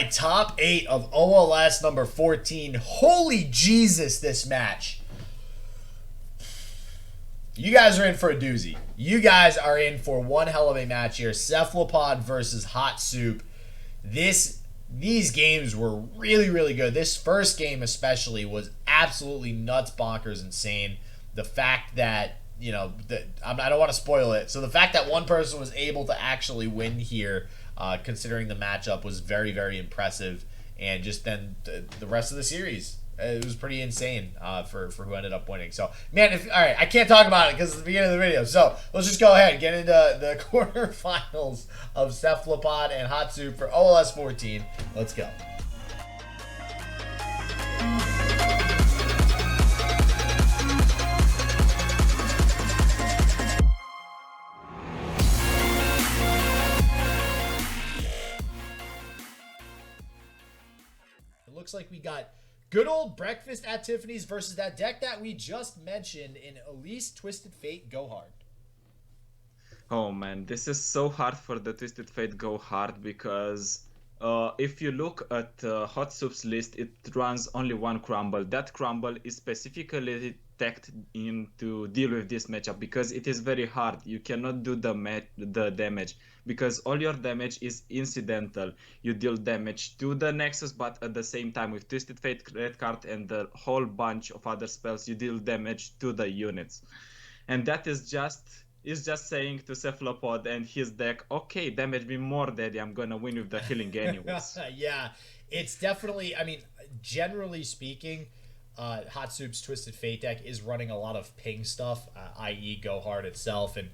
right, top 8 of OLS number 14. Holy Jesus, this match. You guys are in for a doozy. You guys are in for one hell of a match here. Cephalopod versus HotSoup. These games were really, really good. This first game especially was absolutely nuts, bonkers, insane. The fact that, I don't want to spoil it. So the fact that one person was able to actually win here, considering the matchup, was very, very impressive. And just then the rest of the series, it was pretty insane for who ended up winning. So, man, all right, I can't talk about it because it's the beginning of the video. So let's just go ahead and get into the quarterfinals of Cephalopod and HotSoup for OLS 14. Let's go. It looks like we got good old Breakfast at Tiffany's versus that deck that we just mentioned in Elise Twisted Fate Go Hard. Oh man, this is so hard for the Twisted Fate Go Hard because if you look at HotSoup's list, it runs only one crumble. That crumble is specifically tacked in to deal with this matchup because it is very hard. You cannot do the damage because all your damage is incidental. You deal damage to the Nexus, but at the same time with Twisted Fate red card and the whole bunch of other spells, you deal damage to the units. And that is just saying to Cephalopod and his deck, okay, damage me more, daddy, I'm gonna win with the healing anyways. Yeah, it's definitely, generally speaking, HotSoup's Twisted Fate deck is running a lot of ping stuff, i.e. Go Hard itself, and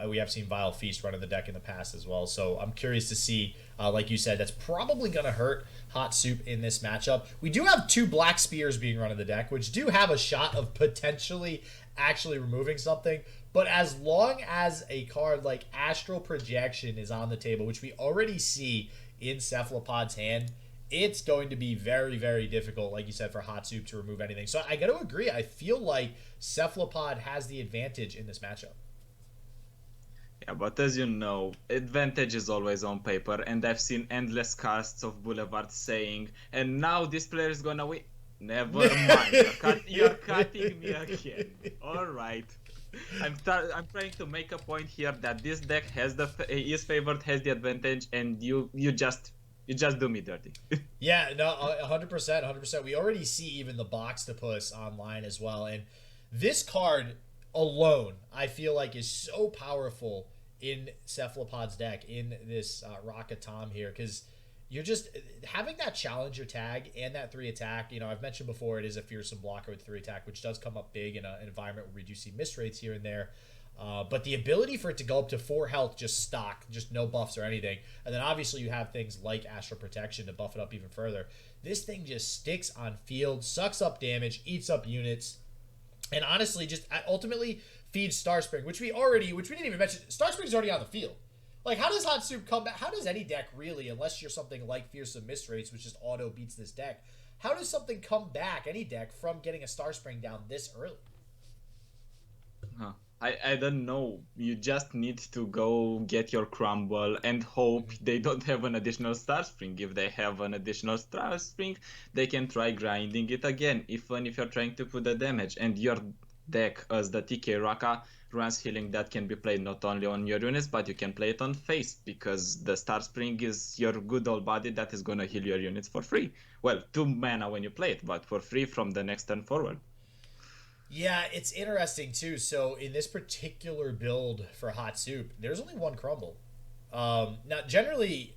we have seen Vile Feast running the deck in the past as well. So I'm curious to see, like you said, that's probably going to hurt HotSoup in this matchup. We do have 2 Black Spears being run in the deck, which do have a shot of potentially actually removing something. But as long as a card like Astral Projection is on the table, which we already see in Cephalopod's hand, it's going to be very, very difficult, like you said, for HotSoup to remove anything. So I got to agree. I feel like Cephalopod has the advantage in this matchup. Yeah, but as you know, advantage is always on paper, and I've seen endless casts of Boulevard saying, and now this player is gonna win. Never mind, you're cutting me again. Alright. I'm trying to make a point here that this deck is favored, has the advantage, and you just do me dirty. Yeah, no, 100%. We already see even the Boxtopus online as well, and this card alone, I feel like, is so powerful in Cephalopod's deck in this Rocket Tom here, because you're just having that challenger tag and that 3 attack. I've mentioned before, it is a fearsome blocker with 3 attack, which does come up big in an environment where we do see miss rates here and there. But the ability for it to go up to 4 health, just stock, just no buffs or anything. And then obviously you have things like Astral Protection to buff it up even further. This thing just sticks on field, sucks up damage, eats up units, and honestly just ultimately feeds Starspring, which we didn't even mention. Starspring's already on the field. Like, how does HotSoup come back? How does any deck really, unless you're something like Fearsome Miss Rates, which just auto beats this deck, how does something come back, any deck, from getting a Starspring down this early? I don't know. You just need to go get your crumble and hope they don't have an additional Starspring. If they have an additional Starspring, they can try grinding it again, even if you're trying to put the damage. And your deck, as the TK Raka, runs healing that can be played not only on your units, but you can play it on face, because the Starspring is your good old body that is going to heal your units for free. Well, 2 mana when you play it, but for free from the next turn forward. Yeah, it's interesting too. So in this particular build for HotSoup, there's only 1 crumble. Now, generally,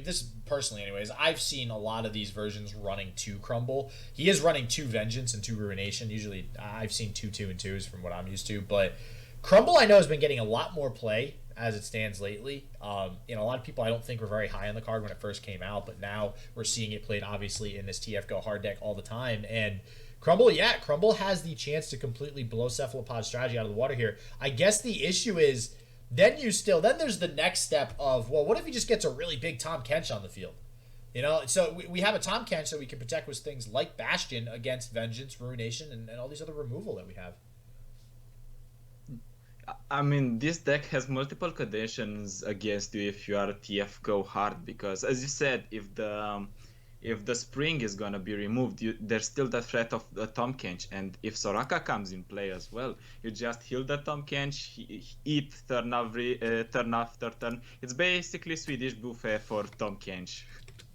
this personally anyways, I've seen a lot of these versions running 2 crumble. He is running 2 vengeance and 2 ruination. Usually I've seen 2 2 and 2s from what I'm used to, but crumble I know has been getting a lot more play as it stands lately. A lot of people I don't think were very high on the card when it first came out, but now we're seeing it played obviously in this TF Go Hard deck all the time. And Crumble has the chance to completely blow Cephalopod's strategy out of the water here. I guess the issue is then there's the next step of, well, what if he just gets a really big Tom Kench on the field? So we have a Tom Kench that we can protect with things like Bastion against Vengeance, Ruination, and all these other removal that we have. I mean, this deck has multiple conditions against you if you are TF go hard because, as you said, if the spring is gonna be removed, there's still the threat of the Tom Kench, and if Soraka comes in play as well, you just heal the Tom Kench, eat turn after turn. It's basically Swedish buffet for Tom Kench.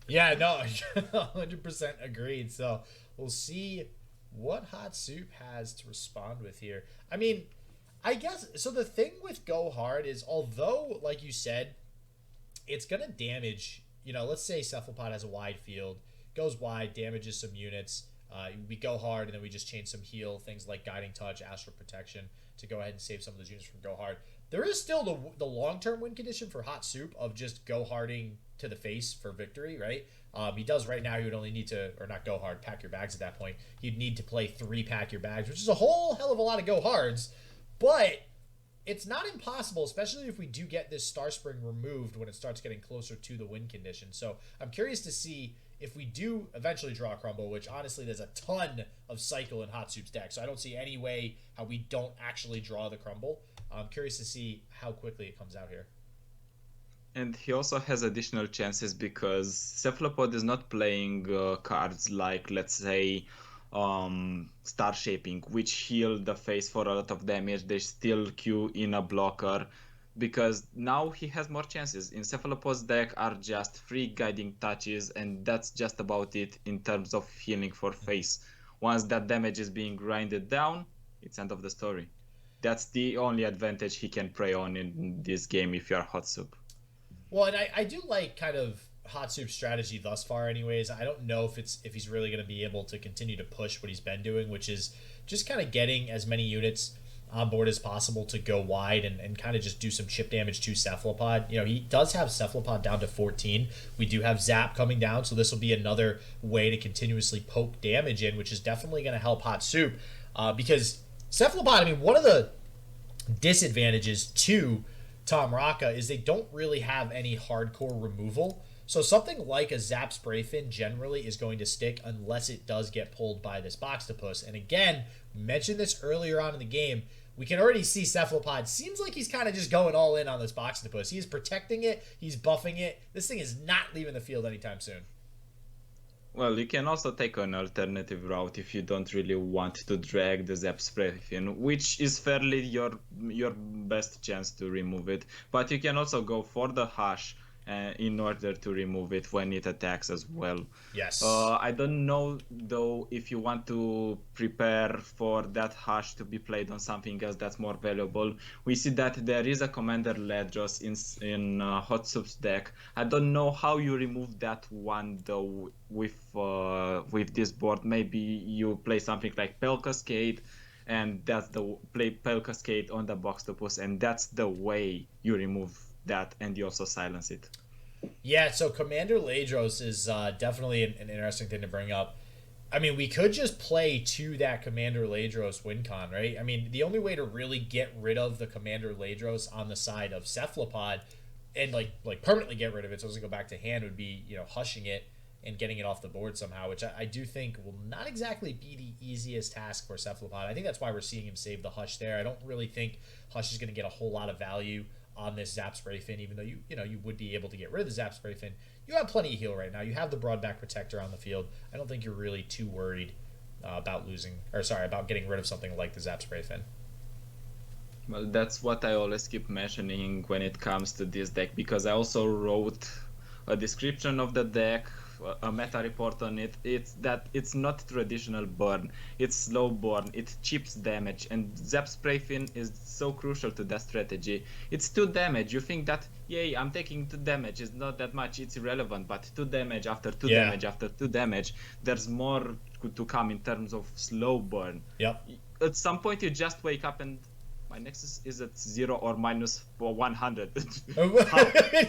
Yeah, no, 100% agreed. So we'll see what Hot Soup has to respond with here. I mean, I guess so. The thing with Go Hard is, although, like you said, it's gonna damage. Let's say Cephalopod has a wide field, goes wide, damages some units. We go hard, and then we just change some heal things like Guiding Touch, Astral Protection to go ahead and save some of those units from Go Hard. There is still the long term win condition for Hot Soup of just go harding to the face for victory, right? He does right now. He would only need to, or not go hard, pack your bags at that point. He'd need to play 3 pack your bags, which is a whole hell of a lot of go hards. But it's not impossible, especially if we do get this Star Spring removed when it starts getting closer to the win condition. So I'm curious to see if we do eventually draw a Crumble, which honestly there's a ton of cycle in Hot Soup's deck. So I don't see any way how we don't actually draw the Crumble. I'm curious to see how quickly it comes out here. And he also has additional chances because Cephalopod is not playing cards like, let's say, Star Shaping, which heal the face for a lot of damage. They still queue in a blocker because now he has more chances. In Cephalopod's deck are just 3 guiding touches, and that's just about it in terms of healing for face. Once that damage is being grinded down, it's end of the story. That's the only advantage he can prey on in this game if you're Hot Soup. Well, and I do like kind of Hot Soup's strategy thus far anyways. I don't know if he's really going to be able to continue to push what he's been doing, which is just kind of getting as many units on board as possible to go wide and kind of just do some chip damage to Cephalopod. He does have Cephalopod down to 14. We do have Zap coming down, so this will be another way to continuously poke damage in, which is definitely going to help Hot Soup because Cephalopod, I mean, one of the disadvantages to Tom Raka is they don't really have any hardcore removal. So something like a Zap Spray Fin generally is going to stick unless it does get pulled by this Boxtopus. And again, we mentioned this earlier on in the game. We can already see Cephalopod seems like he's kind of just going all in on this Boxtopus. He's protecting it. He's buffing it. This thing is not leaving the field anytime soon. Well, you can also take an alternative route if you don't really want to drag the Zap Spray Fin, which is fairly your best chance to remove it. But you can also go for the Hush in order to remove it when it attacks as well. Yes. I don't know though if you want to prepare for that Hush to be played on something else that's more valuable. We see that there is a Commander Ledros in Hot Soup's deck. I don't know how you remove that one though with this board. Maybe you play something like Pale Cascade, and that's the play Pale Cascade on the Boxtopus, and that's the way you remove that, and you also silence it. Yeah, so Commander Ledros is definitely an interesting thing to bring up. I mean, we could just play to that Commander Ledros win con, right? I mean, the only way to really get rid of the Commander Ledros on the side of Cephalopod and like permanently get rid of it so it doesn't go back to hand would be, hushing it and getting it off the board somehow, which I do think will not exactly be the easiest task for Cephalopod. I think that's why we're seeing him save the Hush there. I don't really think Hush is going to get a whole lot of value on this Zap Spray Fin, even though you would be able to get rid of the Zap Spray Fin. You have plenty of heal right now. You have the Broadback Protector on the field. I don't think you're really too worried about getting rid of something like the Zap Spray Fin. Well, that's what I always keep mentioning when it comes to this deck, because I also wrote a description of the deck, a meta report on it. It's that it's not traditional burn, it's slow burn, it chips damage, and Zap Spray Fin is so crucial to that strategy. It's 2 damage. You think that, yay, I'm taking 2 damage, it's not that much, it's irrelevant, but 2 damage after 2 damage after 2 damage, there's more to come in terms of slow burn. Yep. At some point you just wake up and my Nexus is at 0 or minus 100.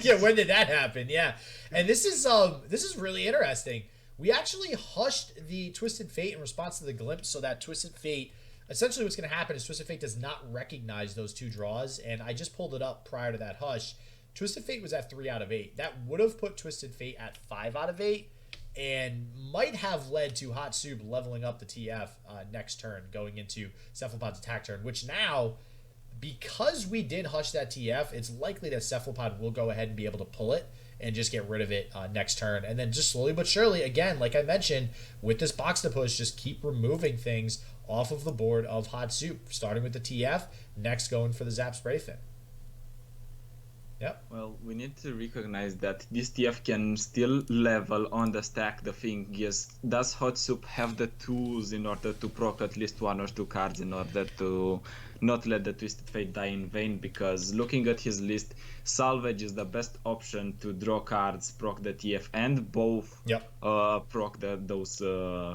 Yeah, when did that happen? Yeah, and this is really interesting. We actually hushed the Twisted Fate in response to the Glimpse, so that Twisted Fate, essentially what's going to happen is Twisted Fate does not recognize those 2 draws, and I just pulled it up prior to that hush. Twisted Fate was at 3 out of 8. That would have put Twisted Fate at 5 out of 8, and might have led to Hot Soup leveling up the TF next turn, going into Cephalopod's attack turn, which now because we did hush that TF, it's likely that Cephalopod will go ahead and be able to pull it and just get rid of it next turn. And then just slowly but surely, again, like I mentioned, with this box to push, just keep removing things off of the board of HotSoup, starting with the TF, next going for the Zap Spray Fin. Yep. Well, we need to recognize that this TF can still level on the stack. The thing is, does HotSoup have the tools in order to proc at least 1 or 2 cards in order to not let the Twisted Fate die in vain? Because looking at his list, Salvage is the best option to draw cards, proc the TF, and both proc those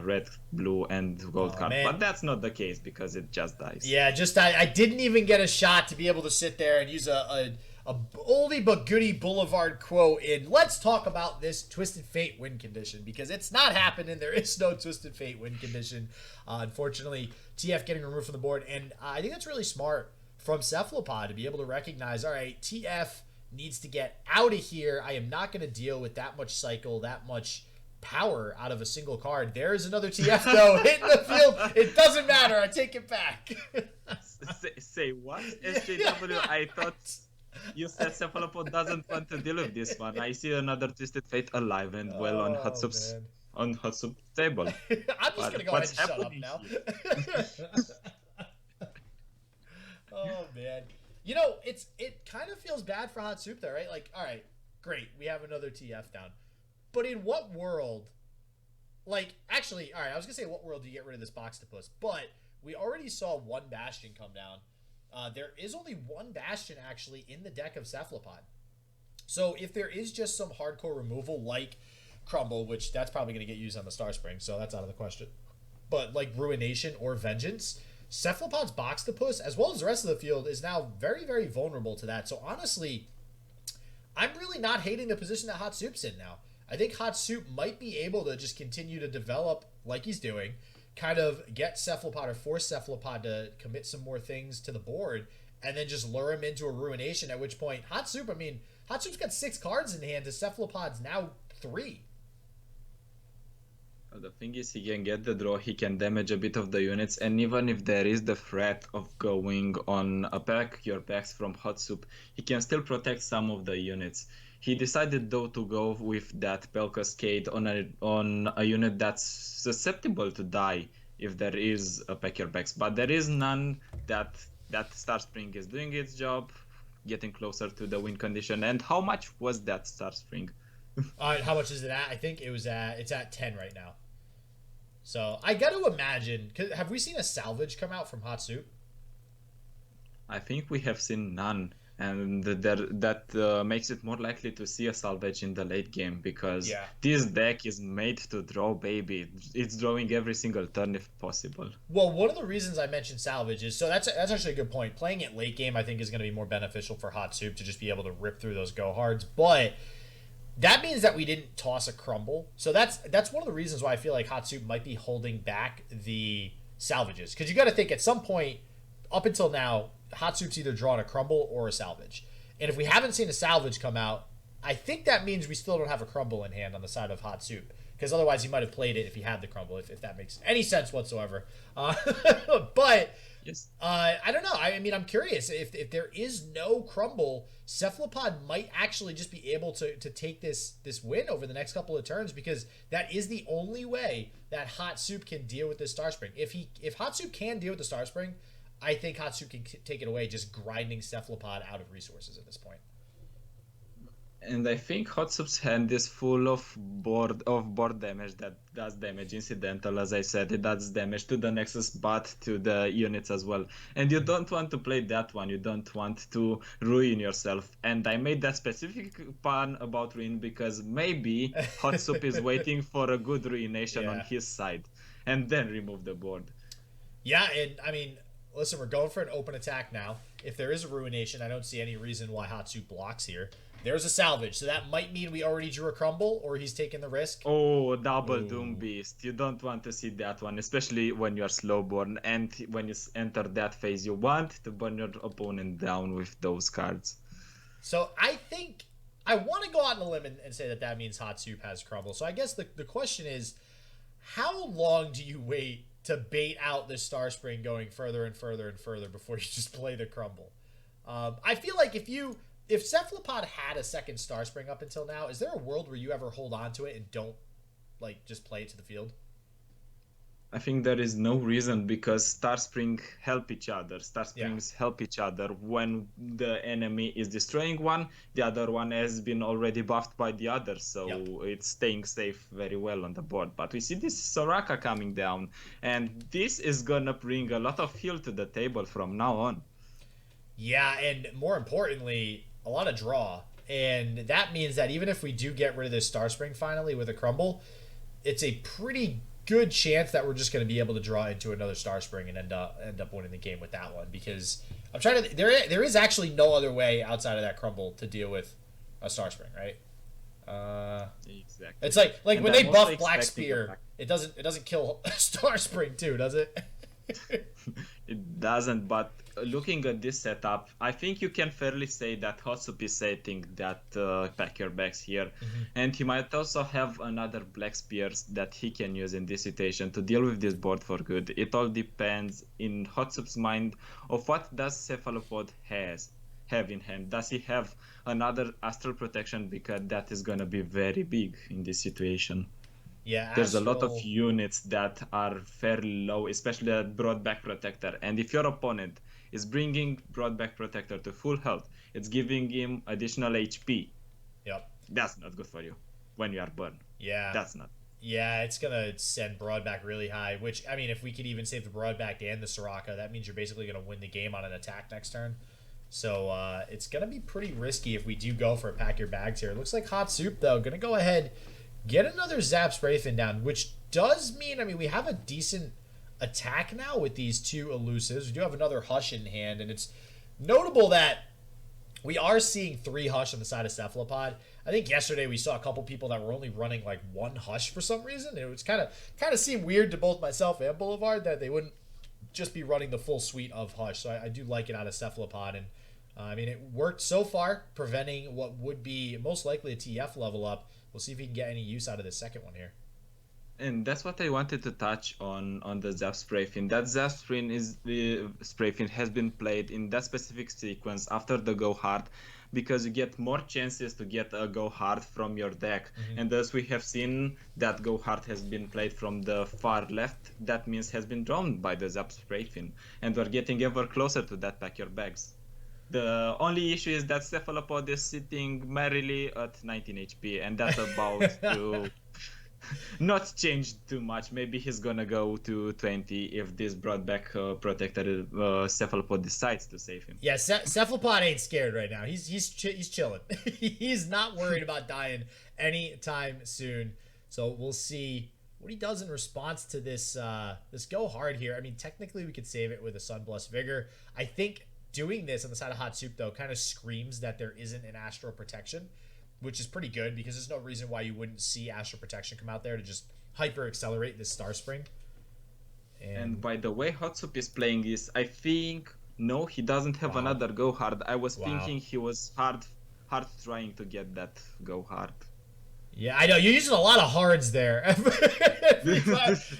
red, blue, and gold cards. But that's not the case because it just dies. Yeah, just I didn't even get a shot to be able to sit there and use a oldie but goodie Boulevard quote in let's talk about this Twisted Fate win condition, because it's not happening. There is no Twisted Fate win condition. Unfortunately, TF getting removed from the board, and I think that's really smart from Cephalopod to be able to recognize, all right, TF needs to get out of here. I am not going to deal with that much cycle, that much power out of a single card. There's another TF though hitting the field. It doesn't matter. I take it back. Say what? SJW, I thought you said Cephalopod doesn't want to deal with this one. I see another Twisted Fate alive and well on HotSoup's table. I'm just gonna go ahead and shut up now. Oh man, you know it kind of feels bad for HotSoup though, right? Like, all right, great, we have another TF down, but in what world? Like, actually, all right, I was gonna say, what world do you get rid of this box to puss? But we already saw one Bastion come down. There is only one Bastion actually in the deck of Cephalopod. So if there is just some hardcore removal like Crumble, which that's probably going to get used on the Star Spring, so that's out of the question. But like Ruination or Vengeance, Cephalopod's Boxtopus, as well as the rest of the field, is now very, very vulnerable to that. So honestly, I'm really not hating the position that HotSoup's in now. I think HotSoup might be able to just continue to develop like he's doing, kind of get Cephalopod or force Cephalopod to commit some more things to the board, and then just lure him into a Ruination, at which point HotSoup, I mean, HotSoup's got 6 cards in hand, to Cephalopod's now 3. The thing is, he can get the draw, he can damage a bit of the units, and even if there is the threat of going on a pack your packs from HotSoup, he can still protect some of the units. He decided though to go with that Pel Cascade on a unit that's susceptible to die if there is a pack your packs, but there is none. That Star Spring is doing its job, getting closer to the win condition. And how much was that Star Spring? How much is it at? I think it's at 10 right now. So I got to imagine, have we seen a salvage come out from HotSoup? I think we have seen none, and that makes it more likely to see a salvage in the late game, because this deck is made to draw, baby. It's drawing every single turn if possible. Well, one of the reasons I mentioned salvage is, so that's actually a good point. Playing it late game, I think, is going to be more beneficial for HotSoup to just be able to rip through those go hards, but that means that we didn't toss a Crumble. So that's one of the reasons why I feel like HotSoup might be holding back the salvages. Because you got to think, at some point, up until now, HotSoup's either drawn a Crumble or a salvage. And if we haven't seen a salvage come out, I think that means we still don't have a Crumble in hand on the side of HotSoup. Because otherwise he might have played it if he had the Crumble, if that makes any sense whatsoever. But yes. I don't know. I mean, I'm curious. If there is no Crumble, Cephalopod might actually just be able to take this win over the next couple of turns, because that is the only way that HotSoup can deal with this Star Spring. If HotSoup can deal with the Star Spring, I think HotSoup can take it away, just grinding Cephalopod out of resources at this point. And I think HotSoup's hand is full of board damage that does damage incidental. As I said, it does damage to the Nexus, but to the units as well. And you don't want to play that one. You don't want to ruin yourself. And I made that specific pun about ruin because maybe HotSoup is waiting for a good ruination on his side, and then remove the board. Yeah, and I mean, listen, we're going for an open attack now. If there is a ruination, I don't see any reason why HotSoup blocks here. There's a salvage, so that might mean we already drew a Crumble, or he's taking the risk. Oh, double Doom Beast. You don't want to see that one, especially when you're slowborn, and when you enter that phase, you want to burn your opponent down with those cards. So I think I want to go out on a limb and say that means HotSoup has Crumble. So I guess the question is, how long do you wait to bait out the Star Spring going further and further and further before you just play the Crumble. I feel like if Cephalopod had a second Star Spring up until now, is there a world where you ever hold on to it and don't like just play it to the field? I think there is no reason because Star Spring help each other. Star Yeah. Springs help each other. When the enemy is destroying one, the other one has been already buffed by the other, so Yep. it's staying safe very well on the board. But we see this Soraka coming down, and this is gonna bring a lot of heal to the table from now on. Yeah, and more importantly, a lot of draw. And that means that even if we do get rid of this Star Spring finally with a Crumble, it's a pretty good chance that we're just going to be able to draw into another Star Spring and end up winning the game with that one, because I'm trying to there is actually no other way outside of that Crumble to deal with a Star Spring, right? Exactly. It's like And when I'm they also buff Black expecting Spear, it doesn't kill Star Spring too, does it? It doesn't, but looking at this setup, I think you can fairly say that HotSoup is setting that pack your bags here. And he might also have another Black Spears that he can use in this situation to deal with this board for good. It all depends in HotSoup's mind of what does Cephalopod have in hand. Does he have another Astral Protection, because that is going to be very big in this situation. Yeah, There's a lot of Astral- units that are fairly low, especially that Broadback Protector. And if your opponent is bringing Broadback Protector to full health, it's giving him additional HP. Yep. That's not good for you when you are burned. Yeah. That's not. Yeah, it's gonna send Broadback really high. Which, I mean, if we could even save the Broadback and the Soraka, that means you're basically gonna win the game on an attack next turn. So it's gonna be pretty risky if we do go for a pack your bags here. It looks like HotSoup though gonna go ahead, get another Zap Sprayfin down, which does mean, I mean, we have a decent attack now with these two elusives. We do have another Hush in hand, and it's notable that we are seeing 3 Hush on the side of Cephalopod. I think yesterday we saw a couple people that were only running like 1 Hush for some reason. It was kind of seemed weird to both myself and Boulevard that they wouldn't just be running the full suite of Hush. So I do like it out of Cephalopod, and I mean, it worked so far, preventing what would be most likely a TF level up. We'll see if he can get any use out of this second one here. And that's what I wanted to touch on the Zap Sprayfin. That Zap Sprayfin has been played in that specific sequence after the Go Hard, because you get more chances to get a Go Hard from your deck. And as we have seen, that Go Hard has been played from the far left. That means has been drawn by the Zap Sprayfin. And we're getting ever closer to that pack your bags. The only issue is that Cephalopod is sitting merrily at 19 HP, and that's about to not change too much. Maybe he's gonna go to 20 if this Broadback Protector Cephalopod decides to save him. Yeah, Cephalopod ain't scared right now. He's chilling. He's not worried about dying anytime soon. So we'll see what he does in response to this this Go Hard here. I mean, technically we could save it with a Sunblessed Vigor. I think doing this on the side of HotSoup though kind of screams that there isn't an Astral Protection, which is pretty good because there's no reason why you wouldn't see Astral Protection come out there to just hyper accelerate this Star Spring. And by the way HotSoup is playing this, I think no, he doesn't have another Go Hard. I was thinking he was hard trying to get that Go Hard. Yeah, I know you're using a lot of hards there.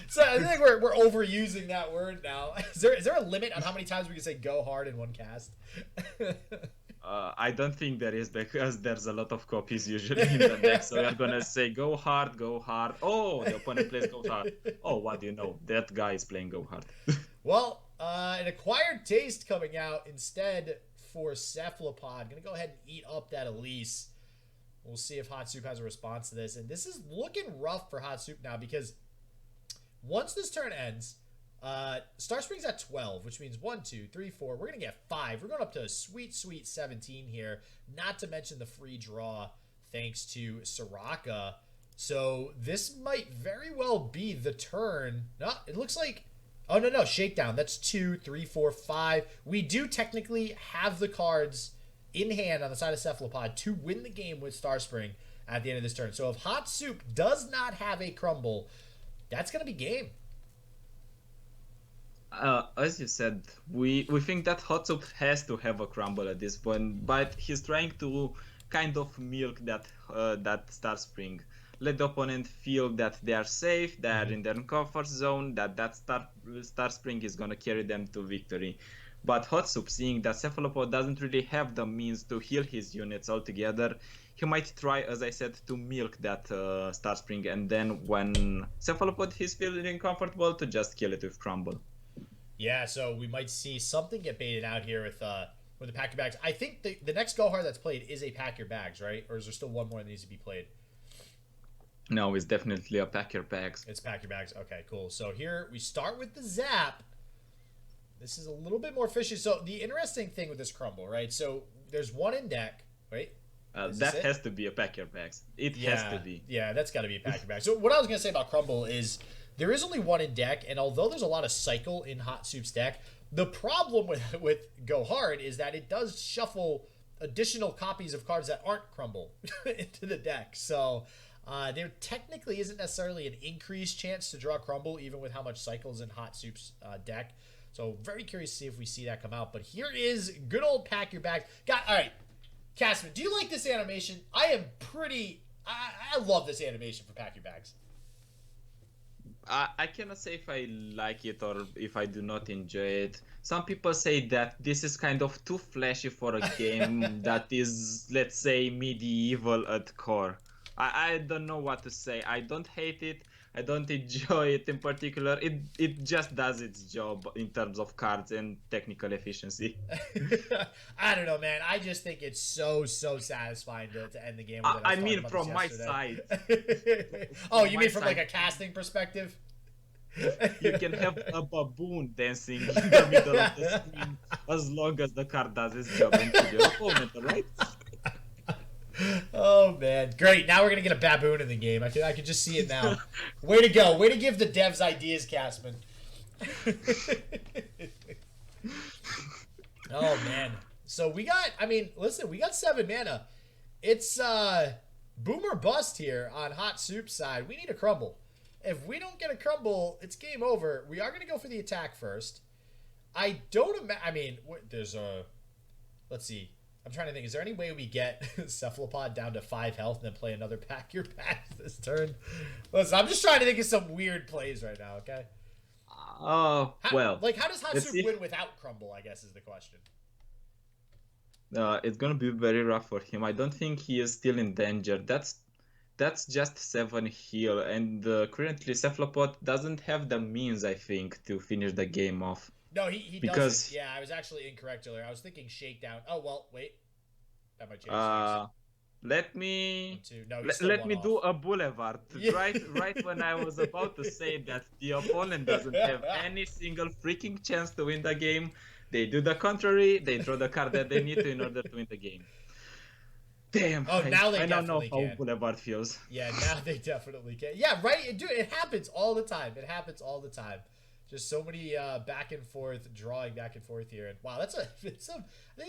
So I think we're overusing that word now. Is there a limit on how many times we can say "go hard" in one cast? I don't think there is, because there's a lot of copies usually in the deck. So we're gonna say "go hard, go hard." Oh, the opponent plays "go hard." Oh, what do you know? That guy is playing "go hard." Well, an Acquired Taste coming out instead for Cephalopod. Gonna go ahead and eat up that Elise. We'll see if HotSoup has a response to this. And this is looking rough for HotSoup now, because once this turn ends, Star Spring's at 12, which means 1, 2, 3, 4. We're going to get 5. We're going up to a sweet, sweet 17 here. Not to mention the free draw thanks to Soraka. So this might very well be the turn. No, it looks like... Oh, no, Shakedown. That's 2, 3, 4, 5. We do technically have the cards in hand on the side of Cephalopod to win the game with Star Spring at the end of this turn. So if HotSoup does not have a Crumble, that's going to be game. As you said, we think that HotSoup has to have a Crumble at this point, but he's trying to kind of milk that Star Spring. let the opponent feel that they are safe, they are in their comfort zone, that Star Spring is gonna carry them to victory. But HotSoup, seeing that Cephalopod doesn't really have the means to heal his units altogether, he might try, as I said, to milk that Star Spring, and then when Cephalopod is feeling comfortable, to just kill it with Crumble. Yeah, so we might see something get baited out here with the pack your bags. I think the next go hard that's played is a pack your bags, right? Or is there still one more that needs to be played? No, it's definitely a pack your bags. It's pack your bags. Okay, cool. So here we start with the zap. This is a little bit more fishy. So the interesting thing with this crumble, right? So there's one in deck, right? That has to be a pack your bags. It has to be. Yeah, that's got to be a pack your bags. So what I was going to say about crumble is there is only one in deck, and although there's a lot of cycle in HotSoup's deck, the problem with Go Hard is that it does shuffle additional copies of cards that aren't crumble into the deck. So there technically isn't necessarily an increased chance to draw crumble, even with how much cycles in HotSoup's deck. So very curious to see if we see that come out. But here is good old pack your bags. All right, Casman, do you like this animation? I love this animation for pack your bags. I cannot say if I like it or if I do not enjoy it. Some people say that this is kind of too flashy for a game that is, let's say, medieval at core. I don't know what to say. I don't hate it. I don't enjoy it in particular. It just does its job in terms of cards and technical efficiency. I don't know, man. I just think it's so satisfying to end the game with it. I mean, from my side. Oh, you mean from like a casting perspective? You can have a baboon dancing in the middle of the screen as long as the card does its job and to your opponent, right? Oh man, great! Now we're gonna get a baboon in the game. I can just see it now. Way to go! Way to give the devs ideas, Casman. Oh man, so we got. I mean, listen, we got 7 mana. It's boom or bust here on HotSoup's side. We need a crumble. If we don't get a crumble, it's game over. We are gonna go for the attack first. I don't. I mean, there's a. Let's see. I'm trying to think, is there any way we get Cephalopod down to 5 health and then play another pack your bags this turn? Listen, I'm just trying to think of some weird plays right now, okay? Oh, well. Like, how does HotSoup win without Crumble, I guess is the question. It's gonna be very rough for him. I don't think he is still in danger. That's just 7 heal, and currently Cephalopod doesn't have the means, I think, to finish the game off. No, he doesn't. Yeah, I was actually incorrect earlier. I was thinking shakedown. Oh, well, wait. That might change. Let me off. do a boulevard. Yeah. Right when I was about to say that the opponent doesn't have any single freaking chance to win the game, they do the contrary. They draw the card that they need to in order to win the game. Damn. Oh, now they I don't know how can. Boulevard feels. Yeah, now they definitely can. Yeah, right. Dude, it happens all the time. It happens all the time. Just so many back and forth, drawing back and forth here. And wow, I think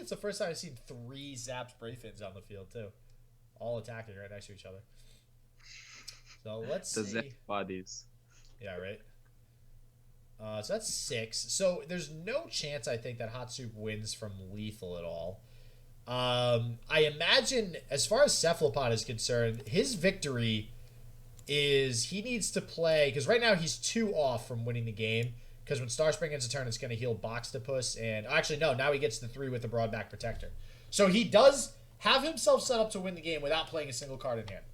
it's the first time I've seen 3 Zaps Brayfins on the field too. All attacking right next to each other. So let's see. The Zap bodies. Yeah, right. So that's 6. So there's no chance, I think, that HotSoup wins from lethal at all. I imagine, as far as Cephalopod is concerned, his victory is he needs to play, because right now he's 2 off from winning the game, because when Starspring ends a turn, it's going to heal Boxtopus, and actually, no, now he gets the 3 with the Broadback Protector. So he does have himself set up to win the game without playing a single card in hand.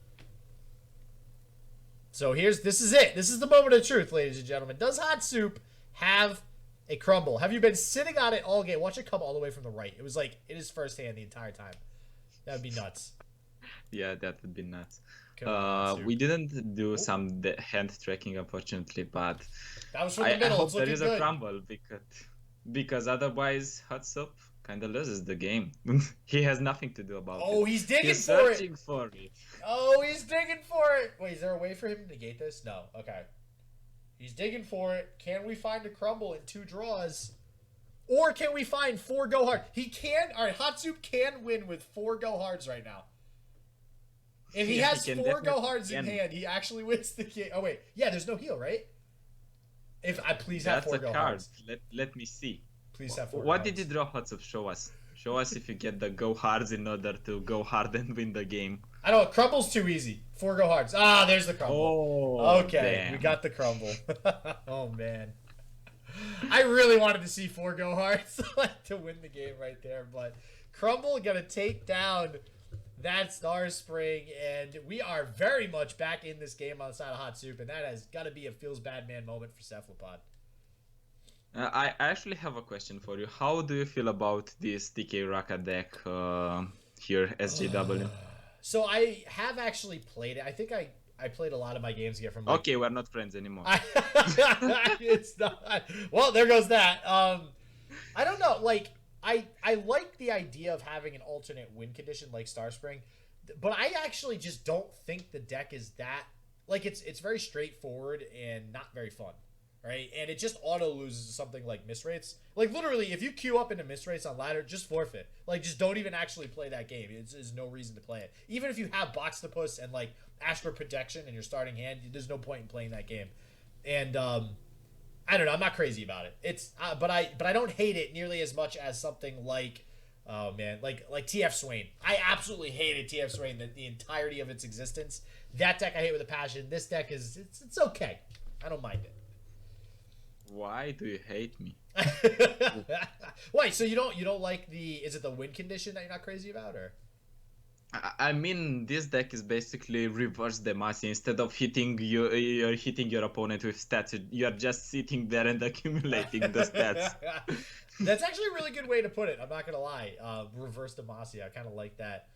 So this is it. This is the moment of truth, ladies and gentlemen. Does HotSoup have a crumble? Have you been sitting on it all game? Watch it come all the way from the right. It was like in his first hand the entire time. That would be nuts. Yeah, that would be nuts. We didn't do some hand tracking, unfortunately, but that was from the middle. I hope there is a crumble because otherwise HotSoup kind of loses the game. He has nothing to do about it. Oh, he's digging he's for it. Searching for it. Oh, he's digging for it. Wait, is there a way for him to negate this? No. Okay. He's digging for it. Can we find a crumble in 2 draws? Or can we find 4 go hard? He can. All right, HotSoup can win with 4 go hards right now. If he has 4 go hards in hand, he actually wins the game. Oh wait, yeah, there's no heal, right? If I please have 4 go hards. Let me see. Please have 4. What did you draw, HotSoup? Show us. Show us if you get the go hards in order to go hard and win the game. I don't. Crumble's too easy. 4 go hards. Ah, there's the crumble. Oh, Okay, we damn. got the crumble. Oh man, I really wanted to see 4 go hards like to win the game right there, but crumble gonna take down that Star Spring, and we are very much back in this game on the side of HotSoup, and that has got to be a feels bad man moment for Cephalopod. I actually have a question for you. How do you feel about this TK Raka deck here, SJW? So I have actually played it. I think I played a lot of my games here from. Like, Okay, we're not friends anymore. It's not. Well, there goes that. I don't know. Like I like the idea of having an alternate win condition like Star Spring, but I actually just don't think the deck is that. Like it's very straightforward and not very fun. Right, and it just auto loses to something like miss rates. Like literally, if you queue up into miss rates on ladder, just forfeit. Like just don't even actually play that game. There's no reason to play it. Even if you have box to puss and like Astro Protection in your starting hand, there's no point in playing that game. And I don't know. I'm not crazy about it. It's but I don't hate it nearly as much as something like oh man, like TF Swain. I absolutely hated TF Swain the entirety of its existence. That deck I hate with a passion. This deck is it's okay. I don't mind it. Why do you hate me? Wait, so you don't like the is it the win condition that you're not crazy about, or? I mean, this deck is basically reverse Demacia. Instead of you're hitting your opponent with stats, you're just sitting there and accumulating the stats. That's actually a really good way to put it. I'm not gonna lie. Reverse Demacia. I kind of like that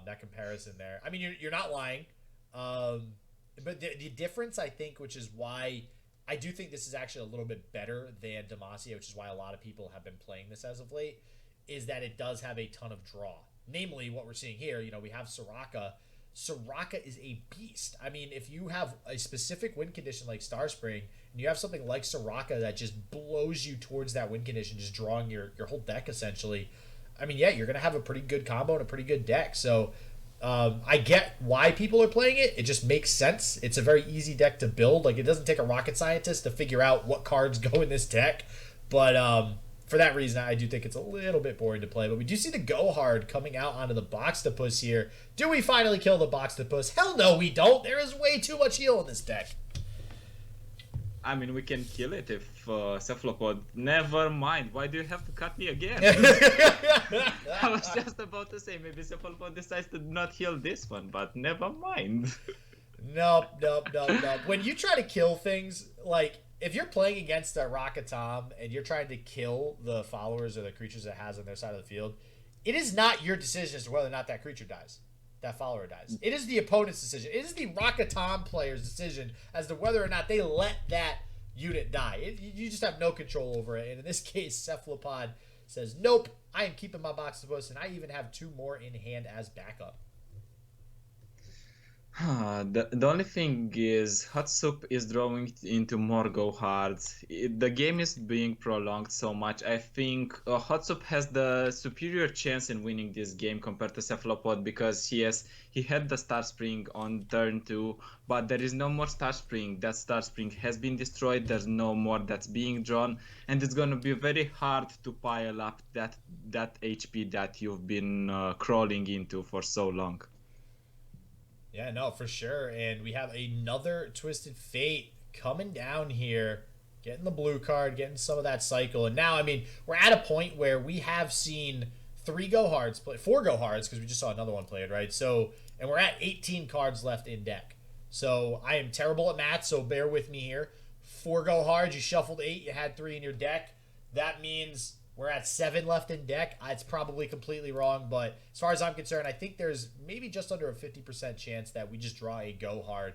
that comparison there. I mean, you're not lying, but the difference I think, which is why. I do think this is actually a little bit better than Demacia, which is why a lot of people have been playing this as of late, is that it does have a ton of draw. Namely, what we're seeing here, we have Soraka. Soraka is a beast. I mean, if you have a specific win condition like Star Spring, and you have something like Soraka that just blows you towards that win condition, just drawing your whole deck essentially, I mean, yeah, you're going to have a pretty good combo and a pretty good deck. So I get why people are playing it. It just makes sense. It's a very easy deck to build. Like, it doesn't take a rocket scientist to figure out what cards go in this deck. But for that reason, I do think it's a little bit boring to play. But we do see the Go Hard coming out onto the Boxtopus here. Do we finally kill the Boxtopus? Hell no, we don't. There is way too much heal in this deck. I mean, we can kill it if Cephalopod. Never mind. Why do you have to cut me again? I was just about to say maybe Cephalopod decides to not heal this one, but never mind. Nope. When you try to kill things, like if you're playing against a Rakatom and you're trying to kill the followers or the creatures it has on their side of the field, it is not your decision as to whether or not that creature dies. That follower dies. It is the opponent's decision. It is the Rakatom player's decision as to whether or not they let that unit die. You just have no control over it. And in this case, Cephalopod says, nope, I am keeping my Boxtopus, and I even have 2 more in hand as backup. The only thing is HotSoup is drawing into more go hards. The game is being prolonged so much. I think HotSoup has the superior chance in winning this game compared to Cephalopod because he had the Star Spring on turn 2, but there is no more Star Spring. That Star Spring has been destroyed. There's no more that's being drawn, and it's going to be very hard to pile up that HP that you've been crawling into for so long. Yeah, no, for sure. And we have another Twisted Fate coming down here, getting the blue card, getting some of that cycle. And now, I mean, we're at a point where we have seen 4 go hards, because we just saw another one played, right? So, and we're at 18 cards left in deck. So I am terrible at math, so bear with me here. 4 go hards, you shuffled 8, you had 3 in your deck. That means we're at 7 left in deck. It's probably completely wrong, but as far as I'm concerned, I think there's maybe just under a 50% chance that we just draw a go hard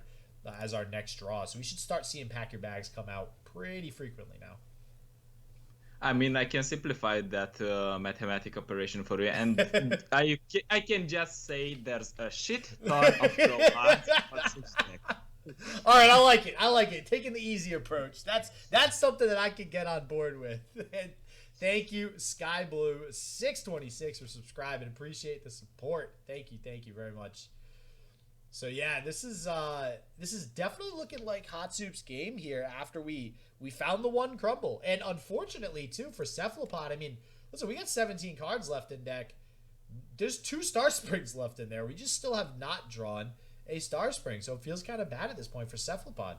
as our next draw. So we should start seeing Pack Your Bags come out pretty frequently now. I mean, I can simplify that mathematic operation for you, and I can just say there's a shit ton of go hards. All right, I like it. Taking the easy approach. That's something that I could get on board with. And thank you, SkyBlue626, for subscribing. Appreciate the support. Thank you very much. So yeah, this is definitely looking like HotSoup's game here after we found the 1 crumble. And unfortunately too for Cephalopod, I mean, listen, we got 17 cards left in deck. there's 2 Star Springs left in there. We just still have not drawn a Star Spring, so it feels kind of bad at this point for Cephalopod.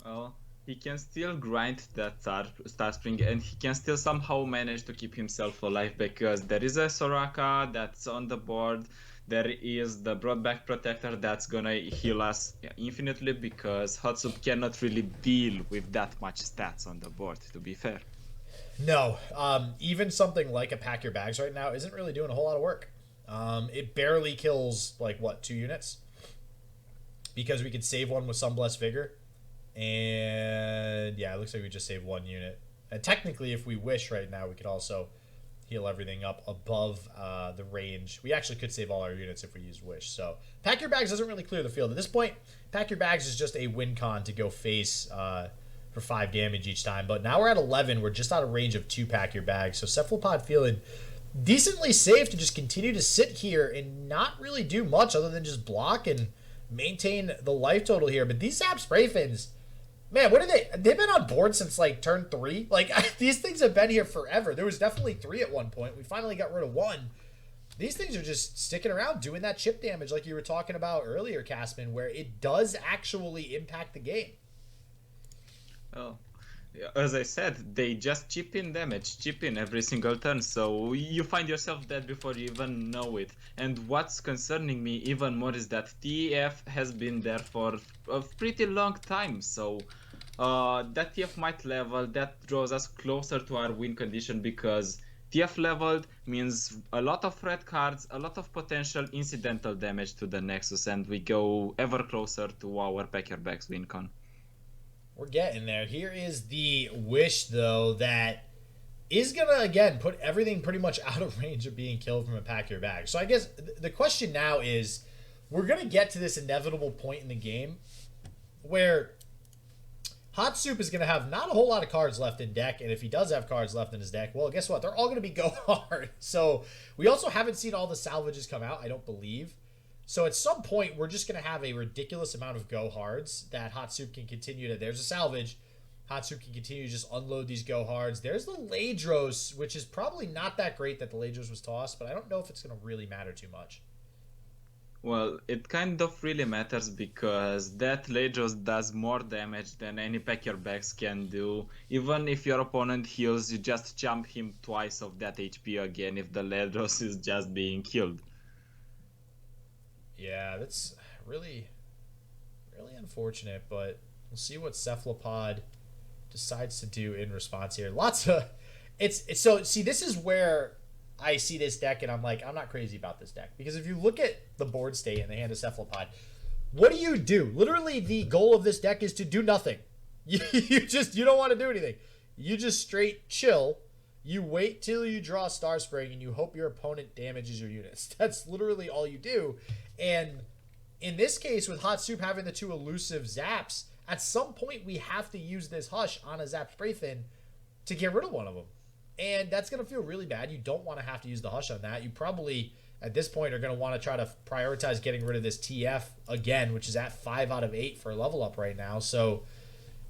Well, he can still grind that star Spring, and he can still somehow manage to keep himself alive because there is a Soraka that's on the board. There is the Broadback Protector that's gonna heal us infinitely because HotSoup cannot really deal with that much stats on the board, to be fair. No, even something like a Pack Your Bags right now isn't really doing a whole lot of work. It barely kills, like, what, 2 units? Because we could save one with Sunblessed Vigor. And, yeah, it looks like we just saved 1 unit. And technically, if we wish right now, we could also heal everything up above the range. We actually could save all our units if we use Wish. So, Pack Your Bags doesn't really clear the field. At this point, Pack Your Bags is just a win con to go face for 5 damage each time. But now we're at 11. We're just out of range of 2 Pack Your Bags. So, Cephalopod feeling decently safe to just continue to sit here and not really do much other than just block and maintain the life total here. But these Zap Spray Fins, man, what are they? They've been on board since like turn 3. Like these things have been here forever. There was definitely 3 at one point. We finally got rid of 1. These things are just sticking around doing that chip damage like you were talking about earlier, Casman, where it does actually impact the game. Oh, as I said, they just chip in damage, chip in every single turn, so you find yourself dead before you even know it. And what's concerning me even more is that TF has been there for a pretty long time, so that TF might level, that draws us closer to our win condition because TF leveled means a lot of red cards, a lot of potential incidental damage to the Nexus, and we go ever closer to our Pack Your Bags win con. We're getting there. Here is the Wish, though, that is going to, again, put everything pretty much out of range of being killed from a Pack Your Bag. So I guess the question now is, we're going to get to this inevitable point in the game where HotSoup is going to have not a whole lot of cards left in deck, and if he does have cards left in his deck, well, guess what? They're all going to be go hard. So we also haven't seen all the salvages come out, I don't believe. So at some point, we're just going to have a ridiculous amount of go hards that HotSoup can continue to... There's a salvage. HotSoup can continue to just unload these go hards. There's the Ladros, which is probably not that great that the Ladros was tossed, but I don't know if it's going to really matter too much. Well, it kind of really matters because that Ladros does more damage than any Pack Your Bags can do. Even if your opponent heals, you just jump him twice of that HP again if the Ladros is just being killed. Yeah, that's really, really unfortunate, but we'll see what Cephalopod decides to do in response here. Lots of... It's so, see, this is where I see this deck, and I'm like, I'm not crazy about this deck. Because if you look at the board state in the hand of Cephalopod, what do? Literally, the goal of this deck is to do nothing. You don't want to do anything. You just straight chill. You wait till you draw Star Spring, and you hope your opponent damages your units. That's literally all you do. And in this case, with HotSoup having the 2 elusive zaps, at some point we have to use this Hush on a Zap Spray Fin to get rid of one of them. And that's going to feel really bad. You don't want to have to use the Hush on that. You probably, at this point, are going to want to try to prioritize getting rid of this TF again, which is at 5 out of 8 for a level up right now. So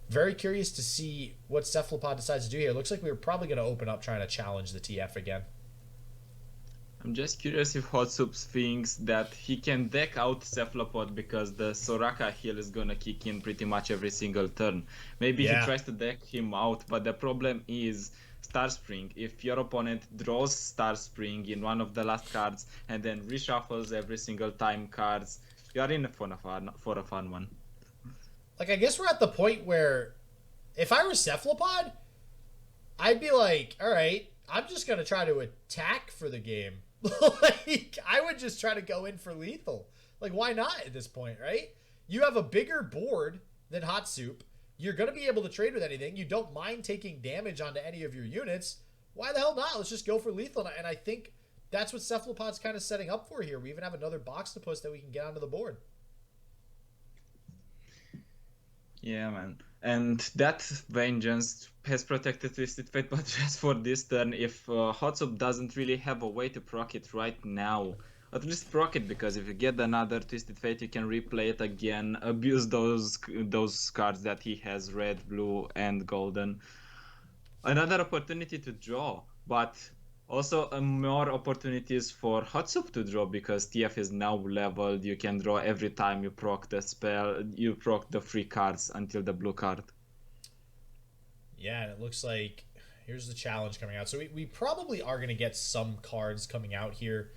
very curious to see what Cephalopod decides to do here. Looks like we were probably going to open up trying to challenge the TF again. I'm just curious if HotSoup thinks that he can deck out Cephalopod because the Soraka heal is gonna kick in pretty much every single turn. Maybe he tries to deck him out, but the problem is Star Spring. If your opponent draws Star Spring in one of the last cards and then reshuffles every single time cards, you are in for a fun one. Like, I guess we're at the point where if I were Cephalopod, I'd be like, all right, I'm just going to try to attack for the game. Like, I would just try to go in for lethal. Like, why not at this point, right? You have a bigger board than HotSoup. You're going to be able to trade with anything. You don't mind taking damage onto any of your units. Why the hell not? Let's just go for lethal. And I think that's what Cephalopod's kind of setting up for here. We even have another box to push that we can get onto the board. Yeah, man. And that vengeance has protected Twisted Fate, but just for this turn, if HotSoup doesn't really have a way to proc it right now, at least proc it, because if you get another Twisted Fate, you can replay it again, abuse those cards that he has, red, blue, and golden. Another opportunity to draw, but Also, more opportunities for HotSoup to draw because TF is now leveled. You can draw every time you proc the spell, you proc the free cards until the blue card. Yeah, and it looks like here's the challenge coming out. So we probably are going to get some cards coming out here.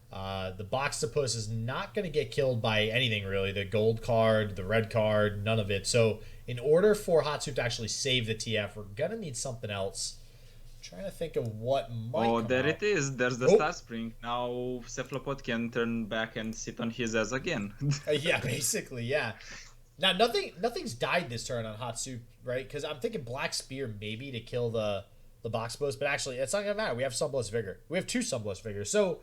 The Boxtopus is not going to get killed by anything really. The gold card, the red card, none of it. So in order for HotSoup to actually save the TF, we're going to need something else. Trying to think of what might Oh, come there out. it is. There's the Star Spring. Now Cephalopod can turn back and sit on his ass again. Yeah, basically, yeah. Now nothing's died this turn on HotSoup, right? Because I'm thinking Black Spear maybe to kill the box post, but actually it's not gonna matter. We have Sunblessed Vigor. We have two Sunblessed Vigors. So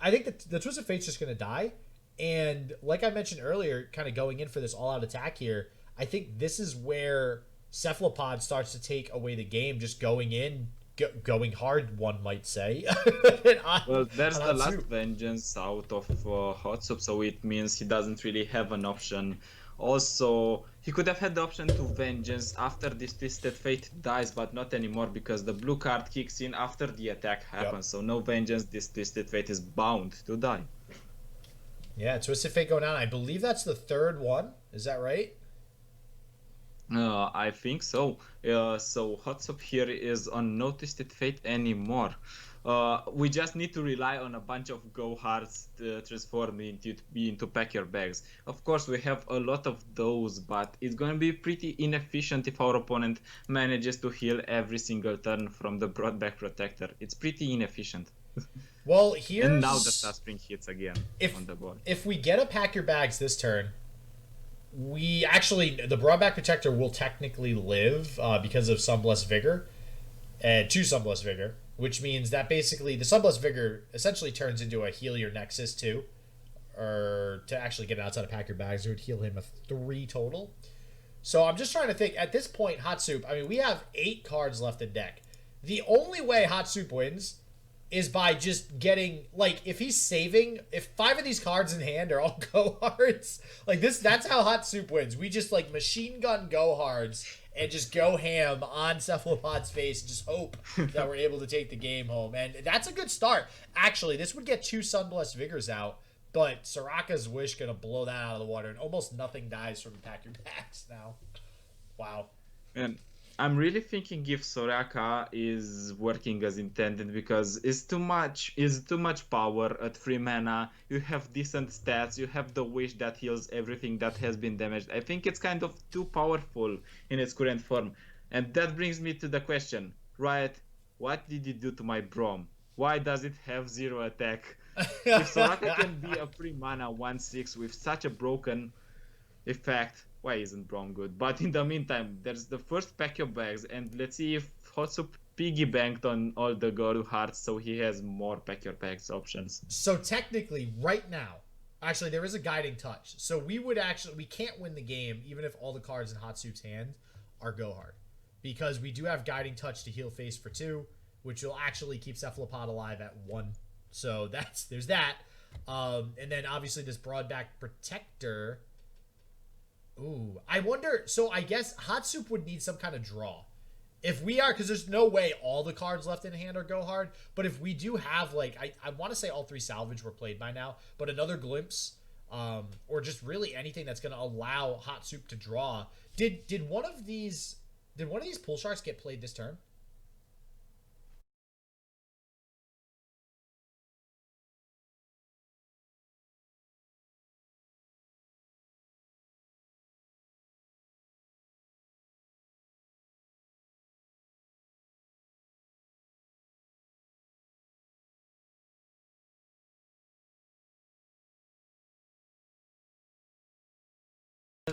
I think the Twisted Fate's just gonna die. And like I mentioned earlier, kind of going in for this all-out attack here, I think this is where Cephalopod starts to take away the game, just going in, going hard, one might say. Well, there's the last HotSoup. vengeance out of HotSoup, so it means he doesn't really have an option. Also, he could have had the option to vengeance after this Twisted Fate dies, but not anymore because the blue card kicks in after the attack happens. Yep. So no vengeance, this Twisted Fate is bound to die. Yeah, Twisted Fate going down. I believe that's the third one. Is that right? I think so. So HotSoup here is on no Twisted Fate anymore. We just need to rely on a bunch of Go Hearts to transform into Pack Your Bags. Of course, we have a lot of those, but it's going to be pretty inefficient if our opponent manages to heal every single turn from the Broadback Protector. It's pretty inefficient. Well, And now the here's Star Spring hits again on the board. if we get a Pack Your Bags this turn, we actually the Broadback Protector will technically live because of Sunblessed Vigor and two Sunblessed Vigor, which means that basically the Sunblessed Vigor essentially turns into a Heal Your Nexus too, or to actually get it outside of Pack Your Bags, it would heal him a 3 total. So I'm just trying to think at this point, HotSoup. I mean, we have 8 cards left in deck. The only way HotSoup wins is by just getting like if he's saving if 5 of these cards in hand are all go hards like this, that's how HotSoup wins. We just like machine gun go hards and just go ham on Cephalopod's face and just hope that we're able to take the game home. And that's a good start. Actually, this would get 2 Sunblessed Vigors out, but Soraka's Wish gonna blow that out of the water, and almost nothing dies from Pack Your Bags now. Wow. And I'm really thinking if Soraka is working as intended because it's too much power at 3 mana. You have decent stats, you have the wish that heals everything that has been damaged. I think it's kind of too powerful in its current form. And that brings me to the question, Riot, what did you do to my Brom? Why does it have 0 attack? If Soraka can be a 3 mana 1/6 with such a broken effect, why isn't Brom good? But in the meantime, there's the first Pack Your Bags, and let's see if HotSoup piggy banked on all the Goru hearts, so he has more Pack Your Bags options. So technically, right now, actually, there is a guiding touch. So we can't win the game even if all the cards in HotSoup's hand are go hard, because we do have guiding touch to heal face for 2, which will actually keep Cephalopod alive at 1. So there's that. And then obviously this Broadback Protector. Ooh, I wonder. So I guess HotSoup would need some kind of draw. If we are, because there's no way all the cards left in hand are go hard. But if we do have, like, I want to say all 3 salvage were played by now, but another glimpse, or just really anything that's going to allow HotSoup to draw. Did one of these Pool Sharks get played this turn?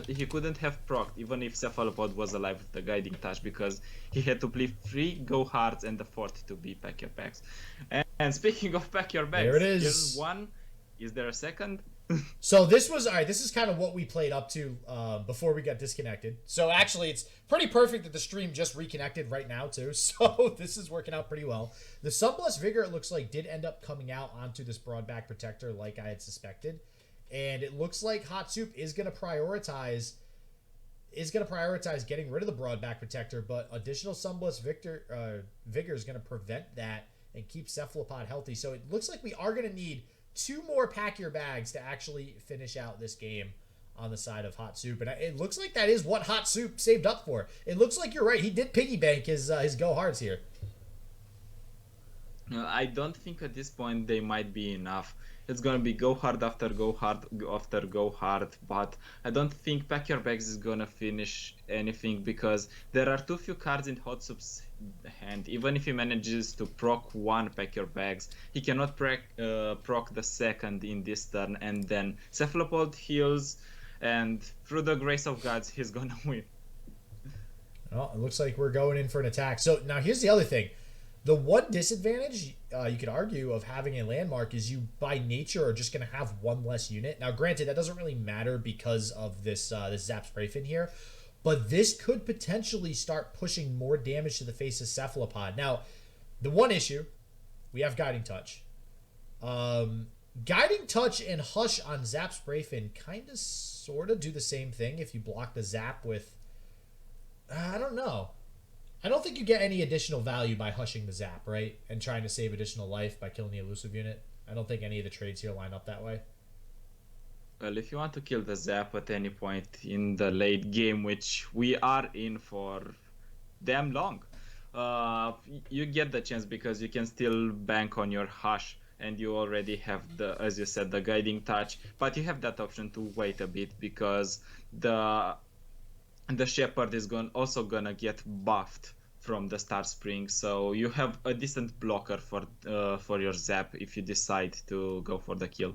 He couldn't have procced even if Cephalopod was alive with the guiding touch because he had to play 3 go hards and the 4th to be Pack Your Bags. And speaking of Pack Your Bags, There it is. Here's one. Is there a second? So this was all right. This is kind of what we played up to before we got disconnected. So actually, it's pretty perfect that the stream just reconnected right now too. So this is working out pretty well. The Sunblessed Vigor, it looks like, did end up coming out onto this Broadback Protector, like I had suspected, and it looks like HotSoup is going to prioritize getting rid of the Broadback Protector, but additional Sunblessed Vigor is going to prevent that and keep Cephalopod healthy. So it looks like we are going to need 2 more pack your bags to actually finish out this game on the side of HotSoup. And it looks like that is what HotSoup saved up for. It looks like you're right. He did piggy bank his go hards here. I don't think at this point they might be enough. It's gonna be go hard after go hard after go hard, but I don't think Pack Your Bags is gonna finish anything because there are too few cards in HotSoup's hand. Even if he manages to proc 1 Pack Your Bags, he cannot proc the second in this turn, and then Cephalopod heals, and through the grace of gods, he's gonna win. Well, it looks like we're going in for an attack. So now here's the other thing. The one disadvantage you could argue of having a landmark is you by nature are just going to have 1 less unit. Now, granted, that doesn't really matter because of this Zap Spray Fin here, but this could potentially start pushing more damage to the face of Cephalopod. Now, the one issue, we have Guiding Touch. Guiding Touch and Hush on Zap Spray Fin kind of sort of do the same thing if you block the Zap with... I don't know. I don't think you get any additional value by hushing the Zap, right? And trying to save additional life by killing the elusive unit. I don't think any of the trades here line up that way. Well, if you want to kill the Zap at any point in the late game, which we are in for damn long, you get the chance because you can still bank on your Hush, and you already have the, as you said, the Guiding Touch, but you have that option to wait a bit because the Shepherd is also gonna get buffed from the Star Spring, so you have a decent blocker for your Zap if you decide to go for the kill.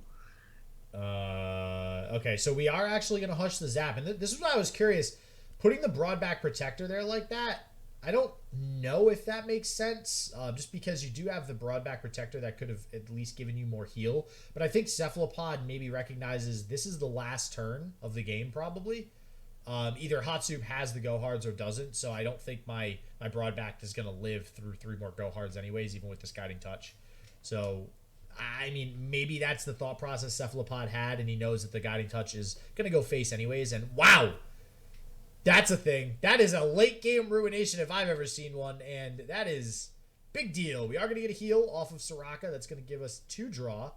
Okay, so we are actually gonna hush the Zap, and this is why I was curious. Putting the Broadback Protector there like that, I don't know if that makes sense, just because you do have the Broadback Protector that could have at least given you more heal, but I think Cephalopod maybe recognizes this is the last turn of the game probably. Either HotSoup has the go hards or doesn't, so I don't think my Broadback is going to live through 3 more go hards anyways, even with this Guiding Touch. So, I mean, maybe that's the thought process Cephalopod had, and he knows that the Guiding Touch is going to go face anyways, and wow! That's a thing. That is a late game ruination if I've ever seen one, and that is big deal. We are going to get a heal off of Soraka. That's going to give us 2 draw.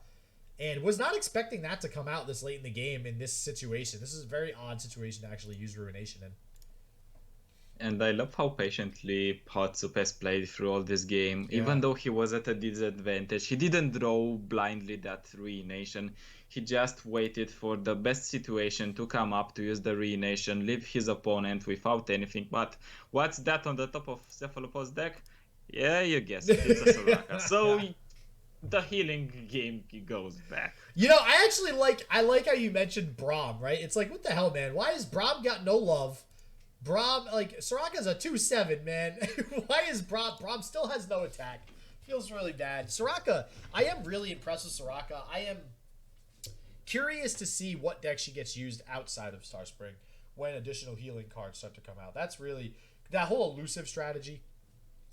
And was not expecting that to come out this late in the game in this situation. This is a very odd situation to actually use Ruination in. And I love how patiently HotSoup has played through all this game. Yeah. Even though he was at a disadvantage, he didn't draw blindly that Ruination. He just waited for the best situation to come up to use the Ruination, leave his opponent without anything. But what's that on the top of Cephalopod's deck? Yeah, you guessed it. It's a Soraka. So... yeah. The healing game goes back. You know, I like how you mentioned Braum, right? It's like, what the hell, man? Why has Braum got no love? Braum, like, Soraka's a 2-7, man. Why is Braum still has no attack? Feels really bad. Soraka, I am really impressed with Soraka. I am curious to see what deck she gets used outside of Star Spring when additional healing cards start to come out. That's really, that whole elusive strategy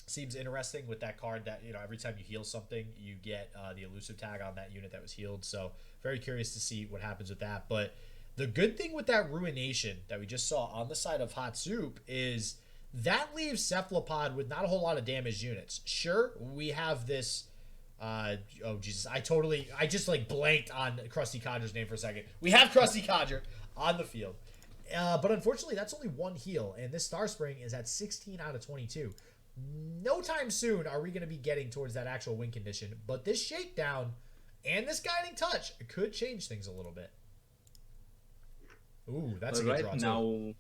seems interesting with that card that, you know, every time you heal something, you get the elusive tag on that unit that was healed. So very curious to see what happens with that. But the good thing with that Ruination that we just saw on the side of HotSoup is that leaves Cephalopod with not a whole lot of damaged units. Sure, we have this... oh, Jesus. I just, like, blanked on Krusty Codger's name for a second. We have Krusty Codger on the field. But unfortunately, that's only 1 heal. And this Star Spring is at 16 out of 22. No time soon are we going to be getting towards that actual win condition, but this shakedown and this Guiding Touch could change things a little bit. Ooh, that's a good draw. Right now,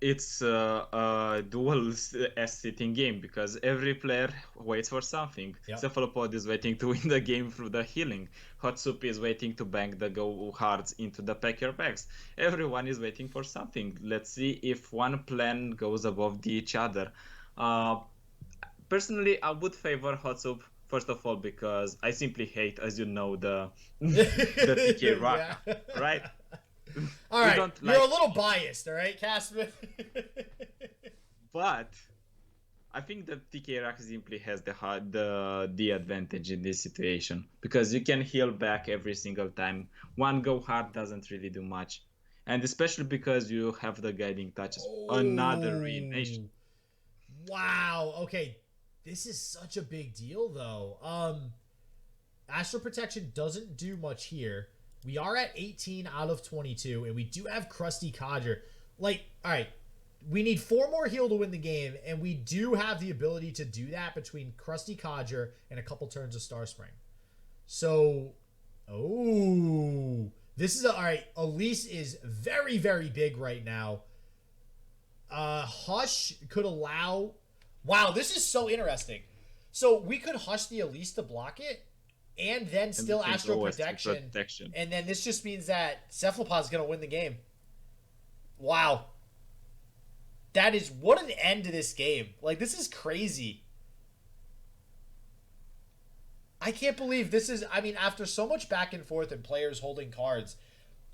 it's a dual S-sitting game because every player waits for something. Yep. Cephalopod is waiting to win the game through the healing. HotSoup is waiting to bank the go hards into the Pack Your Bags. Everyone is waiting for something. Let's see if one plan goes above each other. Personally, I would favor HotSoup, first of all, because I simply hate, as you know, the TK Raka, yeah. Right? All right, you're a little biased, all right, Casper? But I think the TK Raka simply has the advantage in this situation, because you can heal back every single time. One go hard doesn't really do much. And especially because you have the Guiding Touches, another Ruination. Wow, okay. This is such a big deal, though. Astral Protection doesn't do much here. We are at 18 out of 22, and we do have Krusty Codger. Like, all right, we need 4 more heal to win the game, and we do have the ability to do that between Krusty Codger and a couple turns of Star Spring. So, oh, this is all right. Elise is very, very big right now. Hush could allow. Wow, this is so interesting. So we could Hush the Elise to block it, and then still Astral Protection. And then this just means that Cephalopod is going to win the game. Wow. That is, what an end to this game. Like, this is crazy. I can't believe this is, I mean, after so much back and forth and players holding cards,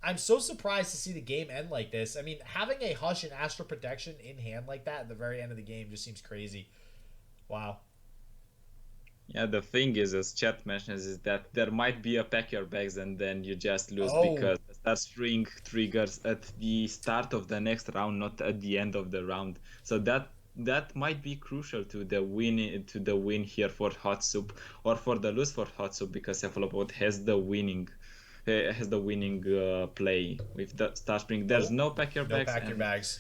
I'm so surprised to see the game end like this. I mean, having a Hush and Astral Protection in hand like that at the very end of the game just seems crazy. Wow. Yeah, the thing is, as chat mentions, is that there might be a pack your bags and then you just lose because the Star Spring triggers at the start of the next round, not at the end of the round. So that might be crucial to the win here for HotSoup, or for the lose for HotSoup, because Cephalopod has the winning play with the Star Spring. There's no pack your bags. No pack your bags.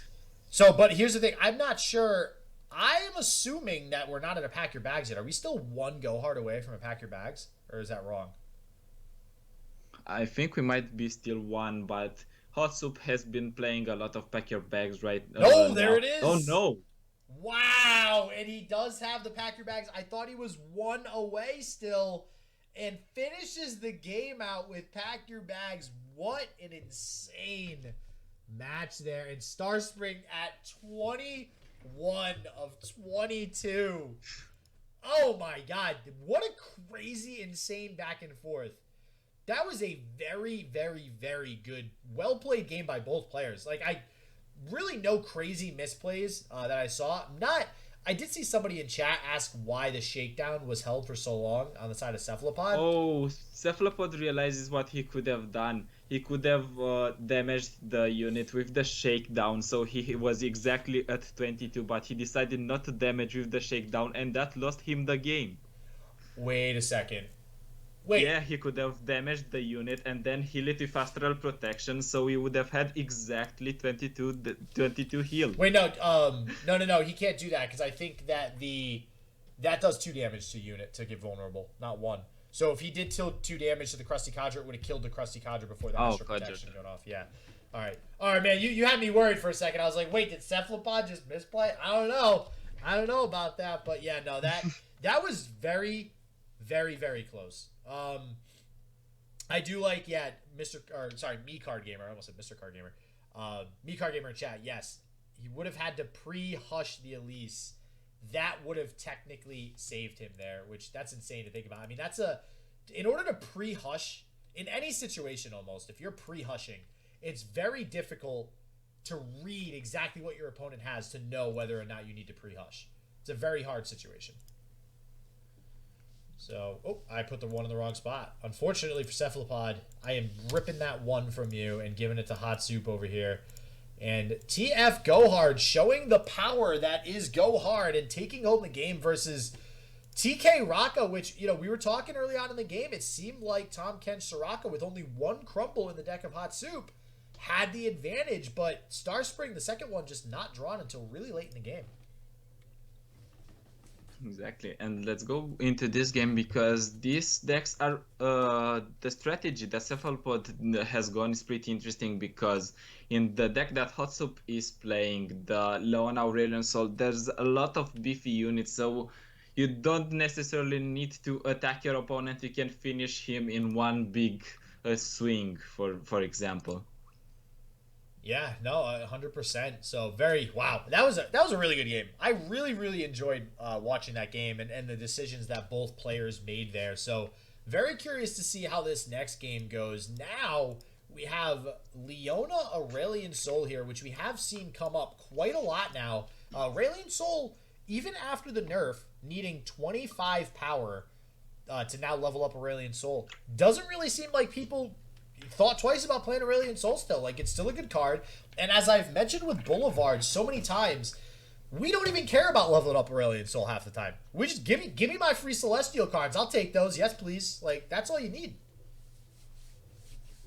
So, but here's the thing. I'm not sure. I'm assuming that we're not at a pack your bags yet. Are we still one go hard away from a pack your bags? Or is that wrong? I think we might be still one, but HotSoup has been playing a lot of pack your bags right now. There it is. Oh, no. Wow. And he does have the pack your bags. I thought he was one away still, and finishes the game out with pack your bags. What an insane match there. And Star Spring at 21 of 22. Oh my god, what a crazy, insane back and forth. That was a very, very, very good, well-played game by both players. Like, I really no crazy misplays that I saw. I did see somebody in chat ask why the shakedown was held for so long on the side of Cephalopod. Oh, Cephalopod realizes what he could have done. He could have damaged the unit with the shakedown, so he was exactly at 22, but he decided not to damage with the shakedown, and that lost him the game. Wait a second. Wait. Yeah, he could have damaged the unit and then heal it with Astral Protection, so he would have had exactly 22 heal. Wait, no, no, he can't do that, because I think that that does 2 damage to unit to get vulnerable, not 1. So if he did 2 damage to the Krusty Codger, it would have killed the Krusty Codger before the Astral Protection went off. Yeah. All right, man, you had me worried for a second. I was like, wait, did Cephalopod just misplay? I don't know about that, but yeah, no, that was very, very, very close. I do like, yeah, Me Card Gamer. I almost said Mr. Card Gamer. Me Card Gamer in chat. Yes, he would have had to pre-hush the Elise. That would have technically saved him there, which that's insane to think about. I mean, in order to pre-hush in any situation, almost, if you're pre-hushing, it's very difficult to read exactly what your opponent has to know whether or not you need to pre-hush. It's a very hard situation. So, I put the 1 in the wrong spot. Unfortunately for Cephalopod, I am ripping that 1 from you and giving it to HotSoup over here. And TF Go Hard showing the power that is Go Hard and taking home the game versus TK Raka, which, we were talking early on in the game. It seemed like Tom Kench Soraka, with only 1 crumble in the deck of HotSoup, had the advantage, but Star Spring, the second one, just not drawn until really late in the game. Exactly, and let's go into this game, because these decks are the strategy that Cephalopod has gone is pretty interesting, because in the deck that HotSoup is playing, the Leona Aurelion Sol, there's a lot of beefy units, so you don't necessarily need to attack your opponent. You can finish him in one big swing, for example. Yeah, no, 100%. So wow. That was a really good game. I really, really enjoyed watching that game and the decisions that both players made there. So very curious to see how this next game goes. Now we have Leona Aurelion Sol here, which we have seen come up quite a lot now. Aurelion Sol, even after the nerf, needing 25 power to now level up Aurelion Sol, doesn't really seem like people thought twice about playing Aurelion Sol still. Like, it's still a good card. And as I've mentioned with Boulevard so many times, We don't even care about leveling up Aurelion Soul half the time. We just give me my free Celestial cards. I'll take those. Yes, please. Like, that's all you need.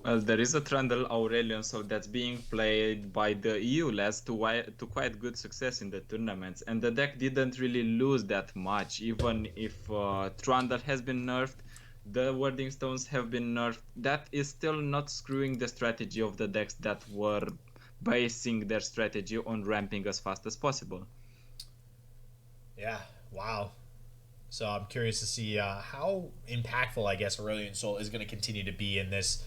Well, there is a Trundle Aurelion Soul that's being played by the EU lads to quite good success in the tournaments, and the deck didn't really lose that much, even if Trundle has been nerfed, the Wording Stones have been nerfed. That is still not screwing the strategy of the decks that were basing their strategy on ramping as fast as possible. Yeah, wow. So I'm curious to see how impactful, I guess, Aurelion Soul is going to continue to be in this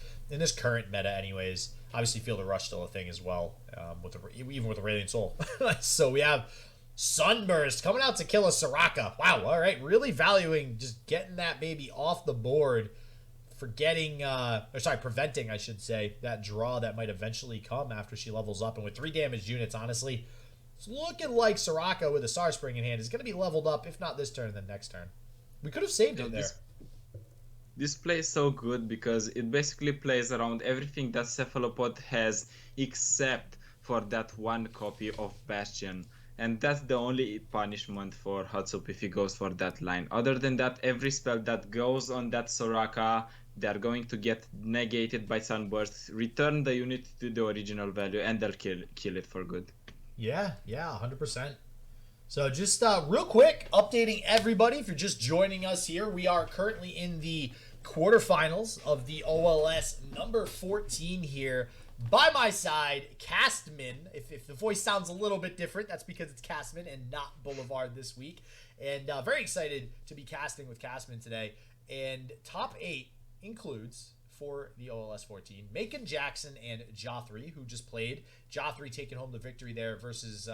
current meta. Anyways, obviously, Field of Rush still a thing as well, even with Aurelion Soul. So we have Sunburst coming out to kill a Soraka. Wow, all right, really valuing just getting that baby off the board, preventing, I should say, that draw that might eventually come after she levels up. And with 3 damaged units, honestly, it's looking like Soraka with a Star Spring in hand is going to be leveled up, if not this turn, then next turn. We could have saved it there. This play is so good because it basically plays around everything that Cephalopod has except for that one copy of Bastion. And that's the only punishment for HotSoup if he goes for that line. Other than that, every spell that goes on that Soraka, they're going to get negated by Sunburst, return the unit to the original value, and they'll kill it for good. Yeah, 100%. So just real quick, updating everybody if you're just joining us here. We are currently in the quarterfinals of the OLS number 14 here. By my side, Castman. If the voice sounds a little bit different, that's because it's Castman and not Boulevard this week. And very excited to be casting with Castman today. And top 8 includes, for the OLS 14, Macon Jackson and Jothry, who just played. Jothry taking home the victory there versus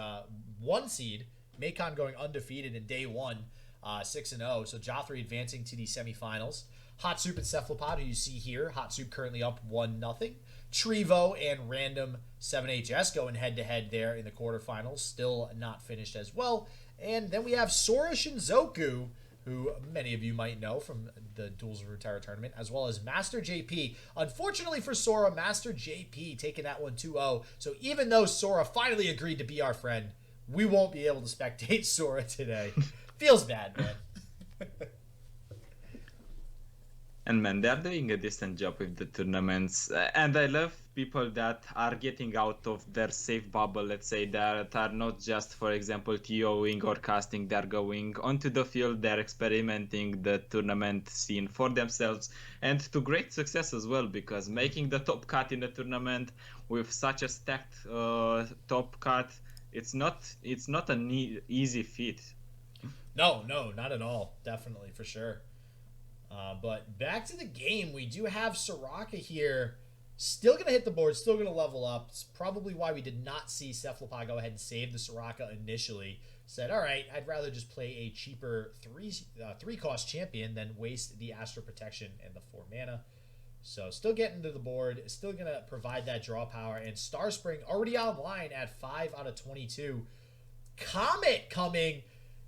1 seed. Macon going undefeated in day 1, 6-0. So Jothry advancing to the semifinals. HotSoup and Cephalopod, who you see here. HotSoup currently up 1-0. Trevo and Random 7HS going head-to-head there in the quarterfinals. Still not finished as well. And then we have Sora Shinzoku, who many of you might know from the Duels of Runeterra tournament, as well as Master JP. Unfortunately for Sora, Master JP taking that one 2-0. So even though Sora finally agreed to be our friend, we won't be able to spectate Sora today. Feels bad, man. And man, they're doing a decent job with the tournaments. And I love people that are getting out of their safe bubble, let's say, that are not just, for example, TOing or casting. They're going onto the field, they're experimenting the tournament scene for themselves, and to great success as well, because making the top cut in the tournament with such a stacked top cut, it's not an easy feat. No, not at all. Definitely, for sure. But back to the game, we do have Soraka here. Still going to hit the board, still going to level up. It's probably why we did not see Cephalopod go ahead and save the Soraka initially. Said, all right, I'd rather just play a cheaper 3-cost champion than waste the Astral Protection and the 4 mana. So still getting to the board, still going to provide that draw power. And Star Spring already online at 5 out of 22. Comet coming.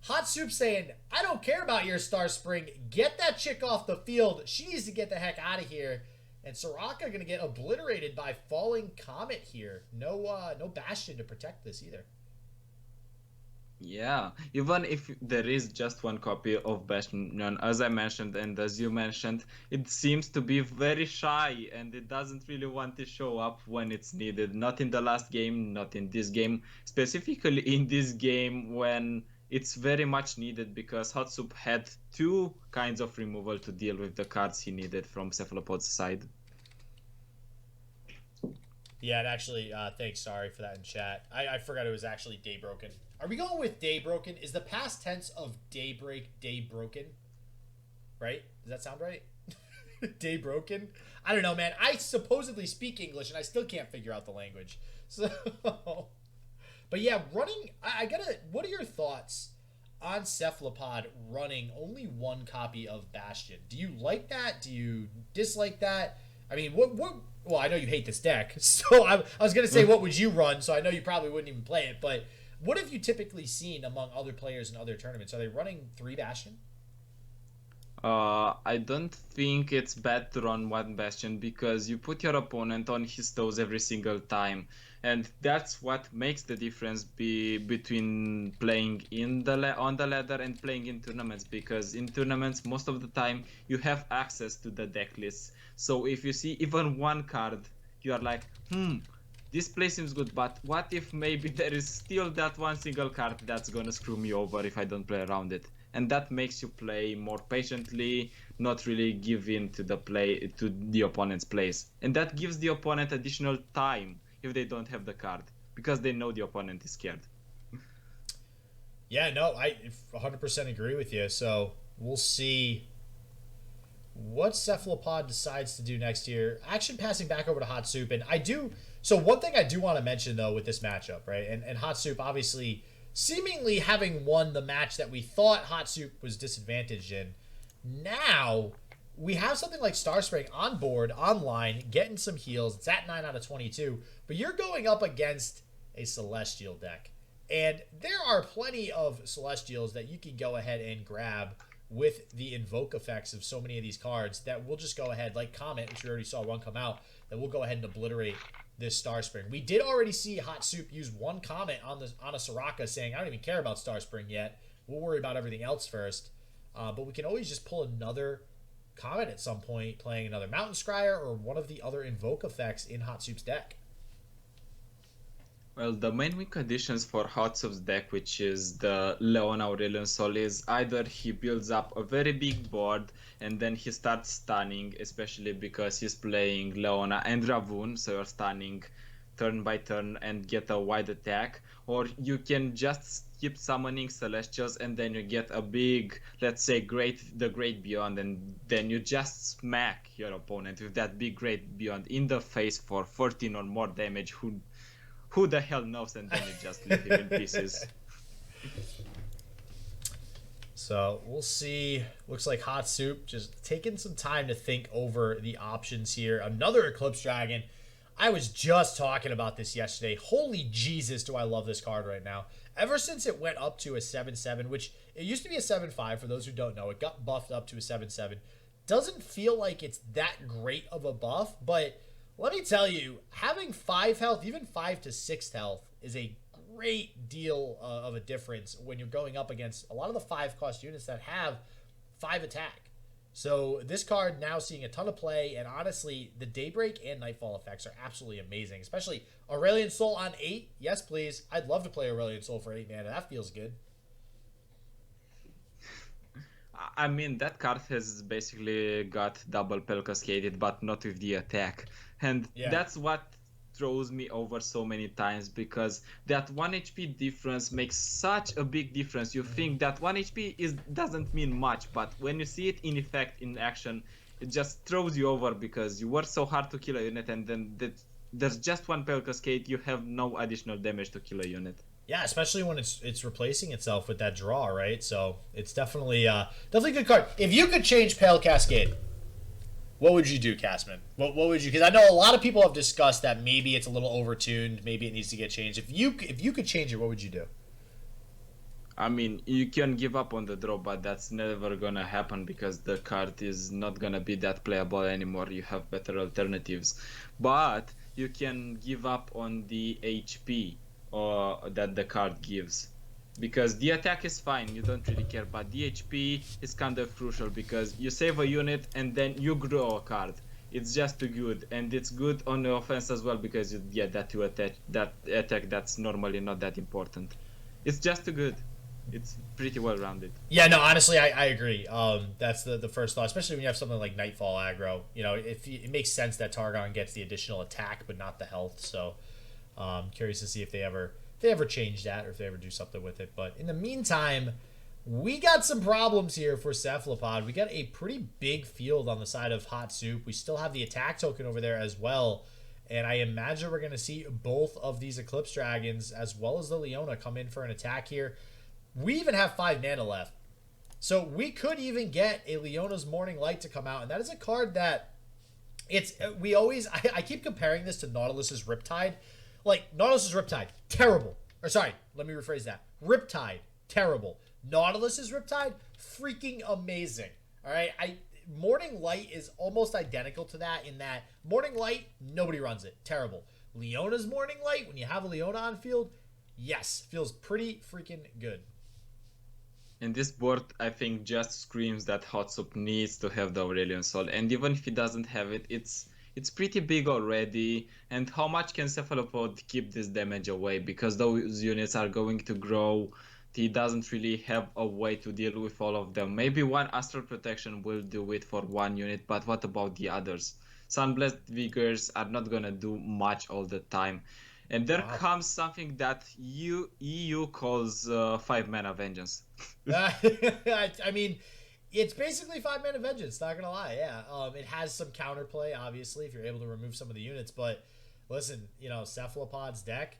HotSoup saying, I don't care about your Star Spring. Get that chick off the field. She needs to get the heck out of here. And Soraka going to get obliterated by Falling Comet here. No Bastion to protect this either. Yeah, even if there is just one copy of Bastion, as I mentioned and as you mentioned, it seems to be very shy and it doesn't really want to show up when it's needed. Not in the last game, not in this game. Specifically in this game when it's very much needed, because HotSoup had 2 kinds of removal to deal with the cards he needed from Cephalopod's side. Yeah, and actually, thanks, sorry for that in chat. I forgot it was actually Daybroken. Are we going with Daybroken? Is the past tense of Daybreak Daybroken? Right? Does that sound right? Daybroken? I don't know, man. I supposedly speak English, and I still can't figure out the language. So... But yeah, running, what are your thoughts on Cephalopod running only 1 copy of Bastion? Do you like that? Do you dislike that? I mean, well, I know you hate this deck, so I was going to say, what would you run? So I know you probably wouldn't even play it, but what have you typically seen among other players in other tournaments? Are they running 3 Bastion? I don't think it's bad to run 1 Bastion, because you put your opponent on his toes every single time. And that's what makes the difference between playing on the ladder and playing in tournaments, because in tournaments most of the time you have access to the deck lists. So if you see even one card, you are like, this play seems good, but what if maybe there is still that one single card that's gonna screw me over if I don't play around it? And that makes you play more patiently, not really give in to the opponent's plays. And that gives the opponent additional time if they don't have the card, because they know the opponent is scared. Yeah, no, I 100% agree with you. So we'll see what Cephalopod decides to do next year. Action passing back over to HotSoup, and I do. So one thing I do want to mention though with this matchup, right? And HotSoup obviously seemingly having won the match that we thought HotSoup was disadvantaged in. Now we have something like Starspring on board, online, getting some heals. It's at 9 out of 22, but you're going up against a Celestial deck. And there are plenty of Celestials that you can go ahead and grab with the invoke effects of so many of these cards that we'll just go ahead, like Comet, which we already saw one come out, that we'll go ahead and obliterate this Starspring. We did already see HotSoup use one comment on a Soraka saying, I don't even care about Starspring yet. We'll worry about everything else first. But we can always just pull another comment at some point, playing another Mountain Scryer or one of the other invoke effects in HotSoup's deck. Well, the main win conditions for HotSoup's deck, which is the Leona Aurelion Sol, is either he builds up a very big board and then he starts stunning, especially because he's playing Leona and Ravun, so you're stunning turn by turn and get a wide attack, or you can just keep summoning Celestials and then you get a big, let's say, the Great Beyond, and then you just smack your opponent with that big Great Beyond in the face for 14 or more damage. Who the hell knows? And then you just leave him in pieces. So we'll see. Looks like HotSoup just taking some time to think over the options here. Another Eclipse Dragon. I was just talking about this yesterday. Holy Jesus, do I love this card right now. Ever since it went up to a 7-7, which it used to be a 7-5 for those who don't know. It got buffed up to a 7-7. Doesn't feel like it's that great of a buff, but let me tell you, having 5 health, even 5 to 6 health, is a great deal of a difference when you're going up against a lot of the 5-cost units that have 5 attack. So this card now seeing a ton of play, and honestly, the Daybreak and Nightfall effects are absolutely amazing, especially Aurelion Sol on 8. Yes, please. I'd love to play Aurelion Sol for 8 mana. That feels good. I mean, that card has basically got double Pel Cascaded, but not with the attack. And that's what throws me over so many times, because that 1 HP difference makes such a big difference. You think that 1 HP doesn't mean much, but when you see it in effect, in action, it just throws you over, because you work so hard to kill a unit, and then there's just one Pel Cascade, you have no additional damage to kill a unit. Yeah, especially when it's replacing itself with that draw, right? So it's definitely a good card. If you could change Pale Cascade, what would you do, Castman? What would you? Because I know a lot of people have discussed that maybe it's a little overtuned, maybe it needs to get changed. If you could change it, what would you do? I mean, you can give up on the draw, but that's never gonna happen, because the card is not gonna be that playable anymore. You have better alternatives, but you can give up on the HP that the card gives, because the attack is fine, you don't really care, but the HP is kind of crucial, because you save a unit and then you grow a card. It's just too good, and it's good on the offense as well, because you get that attack that's normally not that important. It's just too good. It's pretty well rounded. Yeah, no, honestly, I agree. That's the first thought, especially when you have something like Nightfall aggro. You know, it makes sense that Targon gets the additional attack but not the health. So curious to see if they ever change that, or if they ever do something with it. But in the meantime, we got some problems here for Cephalopod. We got a pretty big field on the side of HotSoup. We still have the attack token over there as well. And I imagine we're going to see both of these Eclipse Dragons as well as the Leona come in for an attack here. We even have 5 mana left. So we could even get a Leona's Morning Light to come out. And that is a card that I keep comparing this to Nautilus's Riptide. Like, Nautilus's Riptide, terrible. Or sorry, let me rephrase that. Riptide, terrible. Nautilus's Riptide, freaking amazing. All right, Morning Light is almost identical to that, in that Morning Light, nobody runs it. Terrible. Leona's Morning Light, when you have a Leona on field, yes, feels pretty freaking good. And this board, I think, just screams that HotSoup needs to have the Aurelion Sol. And even if he doesn't have it, it's pretty big already. And how much can Cephalopod keep this damage away? Because those units are going to grow. He doesn't really have a way to deal with all of them. Maybe one Astral Protection will do it for one unit, but what about the others? Sunblast Vigors are not gonna do much all the time. And there comes something that EU calls 5-mana Vengeance. I mean, it's basically 5-mana Vengeance, not gonna lie, yeah. It has some counterplay, obviously, if you're able to remove some of the units, but listen, Cephalopod's deck,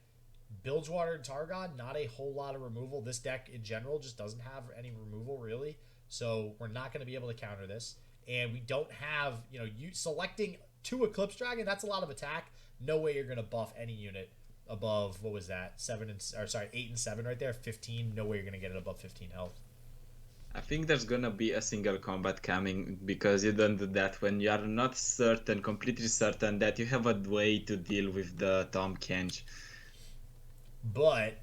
Bilgewater and Targon, not a whole lot of removal. This deck in general just doesn't have any removal, really, so we're not gonna be able to counter this. And we don't have, you selecting 2 Eclipse Dragon, that's a lot of attack. No way you're gonna buff any unit above, what was that, 8 and 7 right there, 15. No way you're gonna get it above 15 health. I think there's gonna be a single combat coming, because you don't do that when you are not certain, completely certain that you have a way to deal with the Tom Kench. But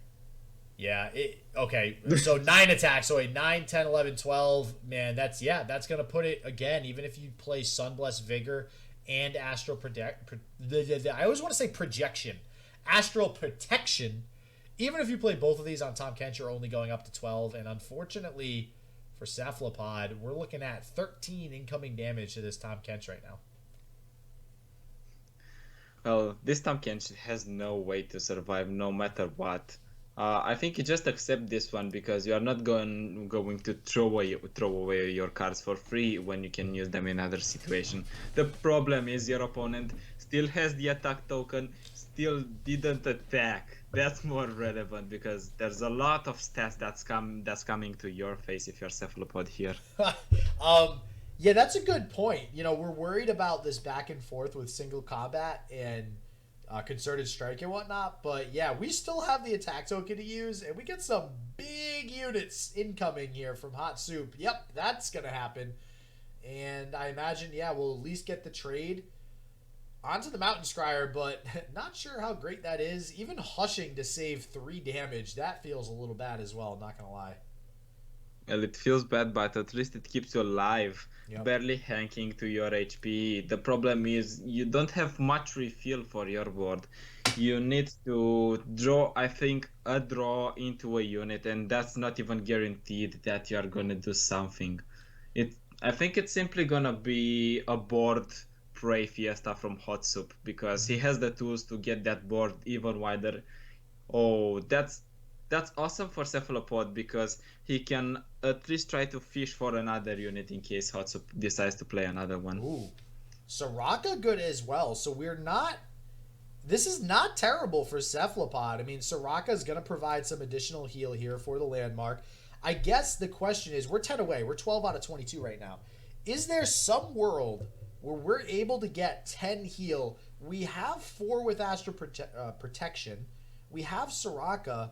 yeah, okay, so 9 attacks, so 9, 10, 11, 12, man, that's gonna put it, again, even if you play Sunblessed Vigor and Astral Protect, I always want to say Projection, Astral Protection, even if you play both of these on Tom Kench, you're only going up to 12, and unfortunately for Cephalopod, we're looking at 13 incoming damage to this Tom Kench right now. Well, this Tom Kench has no way to survive no matter what. I think you just accept this one, because you are not going to throw away your cards for free when you can use them in other situation. The problem is your opponent still has the attack token, still didn't attack. That's more relevant, because there's a lot of stats that's coming to your face if you're Cephalopod here. Yeah, that's a good point. We're worried about this back and forth with single combat and concerted strike and whatnot, but yeah, we still have the attack token to use, and we get some big units incoming here from HotSoup. Yep, that's gonna happen, and I imagine, yeah, we'll at least get the trade onto the Mountain Scryer, but not sure how great that is. Even Hushing to save 3 damage, that feels a little bad as well, not gonna lie. Well, it feels bad, but at least it keeps you alive, barely hanking to your HP. The problem is you don't have much refill for your board. You need to draw, I think, a draw into a unit, and that's not even guaranteed that you're gonna do something. I think it's simply gonna be a board Prey Fiesta from HotSoup, because he has the tools to get that board even wider. Oh, that's awesome for Cephalopod, because he can at least try to fish for another unit in case HotSoup decides to play another one. Ooh. Soraka good as well. So this is not terrible for Cephalopod. I mean, Soraka is going to provide some additional heal here for the landmark. I guess the question is, we're 10 away. We're 12 out of 22 right now. Is there some world where we're able to get 10 heal? We have 4 with Astral Protection. We have Soraka.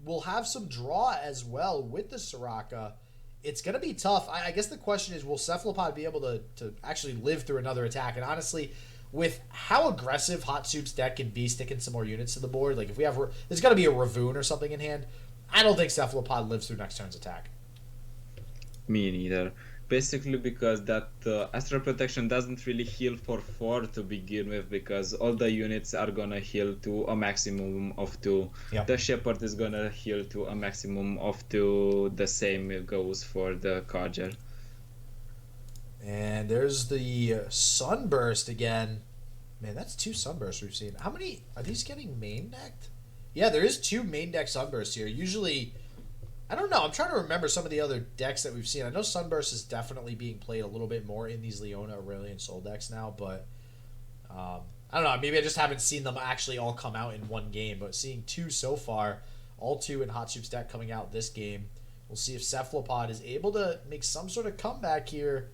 We'll have some draw as well with the Soraka. It's going to be tough. I guess the question is, will Cephalopod be able to actually live through another attack? And honestly, with how aggressive HotSoup's deck can be, sticking some more units to the board, like if we have, there's got to be a Ravoon or something in hand, I don't think Cephalopod lives through next turn's attack. Me neither. Basically because that Astral Protection doesn't really heal for 4 to begin with, because all the units are gonna heal to a maximum of 2. Yep. The Shepherd is gonna heal to a maximum of 2. The same goes for the Carger. And there's the Sunburst again. Man, that's 2 Sunbursts we've seen. How many are these getting main decked? Yeah, there is 2 main deck Sunbursts here. Usually, I don't know. I'm trying to remember some of the other decks that we've seen. I know Sunburst is definitely being played a little bit more in these Leona, Aurelion Sol decks now, but I don't know. Maybe I just haven't seen them actually all come out in one game, but seeing 2 so far, all 2 in HotSoup's deck coming out this game. We'll see if Cephalopod is able to make some sort of comeback here.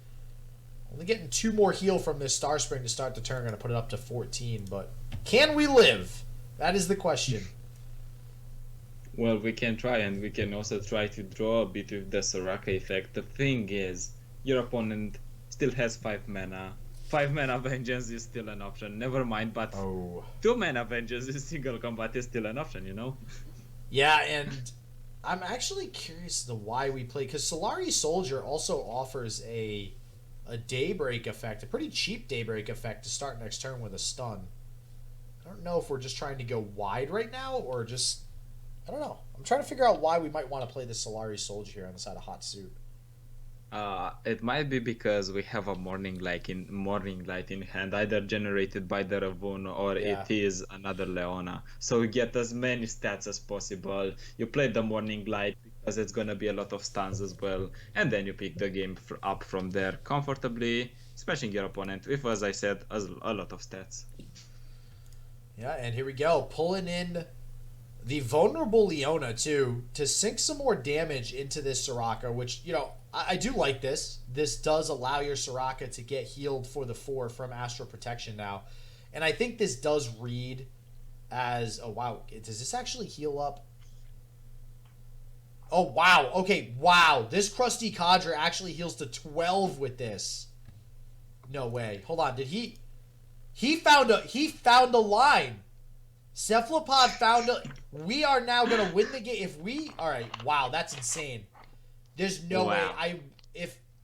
Only getting 2 more heal from this Star Spring to start the turn. Going to put it up to 14, but can we live? That is the question. Well, we can try, and we can also try to draw a bit with the Soraka effect. The thing is, your opponent still has 5 mana, 5-mana vengeance is still an option. Never mind, but 2-mana vengeance in single combat is still an option, you know? Yeah, and I'm actually curious to why we play, because Solari Soldier also offers a Daybreak effect, a pretty cheap Daybreak effect to start next turn with a stun. I don't know if we're just trying to go wide right now, or just, I don't know. I'm trying to figure out why we might want to play the Solari Soldier here on the side of HotSoup. It might be because we have a morning light in hand, either generated by the Ravun or it is another Leona. So we get as many stats as possible. You play the morning light because it's gonna be a lot of stuns as well, and then you pick the game up from there comfortably, smashing your opponent with, as I said, a lot of stats. Yeah, and here we go, pulling in the vulnerable Leona too to sink some more damage into this Soraka, which, you know, I do like this. This does allow your Soraka to get healed for the 4 from Astral Protection now. And I think this does read as... Oh, wow. Does this actually heal up? Oh, wow. Okay, wow. This Crusty Cadre actually heals to 12 with this. No way. Hold on. Did he... He found a line. Cephalopod found a... We are now going to win the game. If we... All right. Wow, that's insane. There's no way.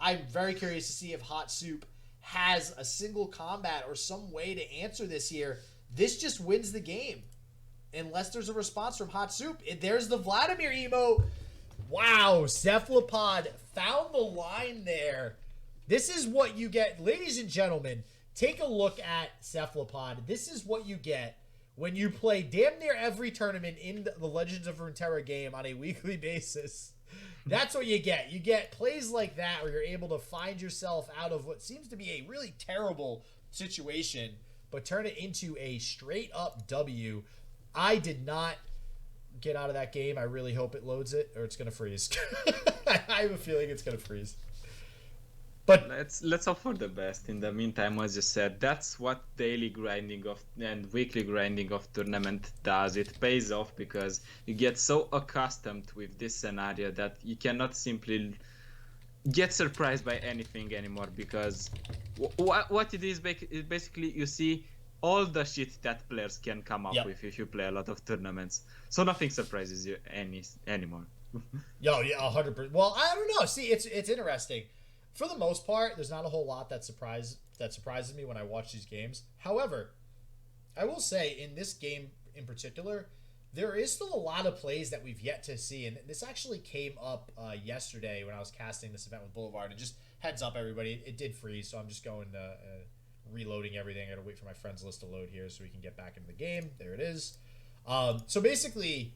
I'm very curious to see if HotSoup has a single combat or some way to answer this here. This just wins the game. Unless there's a response from HotSoup. There's the Vladimir emo. Wow, Cephalopod found the line there. This is what you get. Ladies and gentlemen, take a look at Cephalopod. This is what you get when you play damn near every tournament in the Legends of Runeterra game on a weekly basis. That's what you get. You get plays like that where you're able to find yourself out of what seems to be a really terrible situation, but turn it into a straight up W. I did not get out of that game. I really hope it loads it, or it's going to freeze. I have a feeling it's going to freeze. But let's hope for the best. In the meantime, as you said, that's what daily grinding and weekly grinding of tournament does. It pays off because you get so accustomed with this scenario that you cannot simply get surprised by anything anymore. Because what it is basically, you see all the shit that players can come up with if you play a lot of tournaments. So nothing surprises you anymore. Yeah, 100%. Well, I don't know. See, it's interesting. For the most part, there's not a whole lot that surprises me when I watch these games. However, I will say in this game in particular, there is still a lot of plays that we've yet to see. And this actually came up yesterday when I was casting this event with Boulevard. And just heads up, everybody, it did freeze. So I'm just going to reloading everything. I got to wait for my friends list to load here so we can get back into the game. There it is. So basically,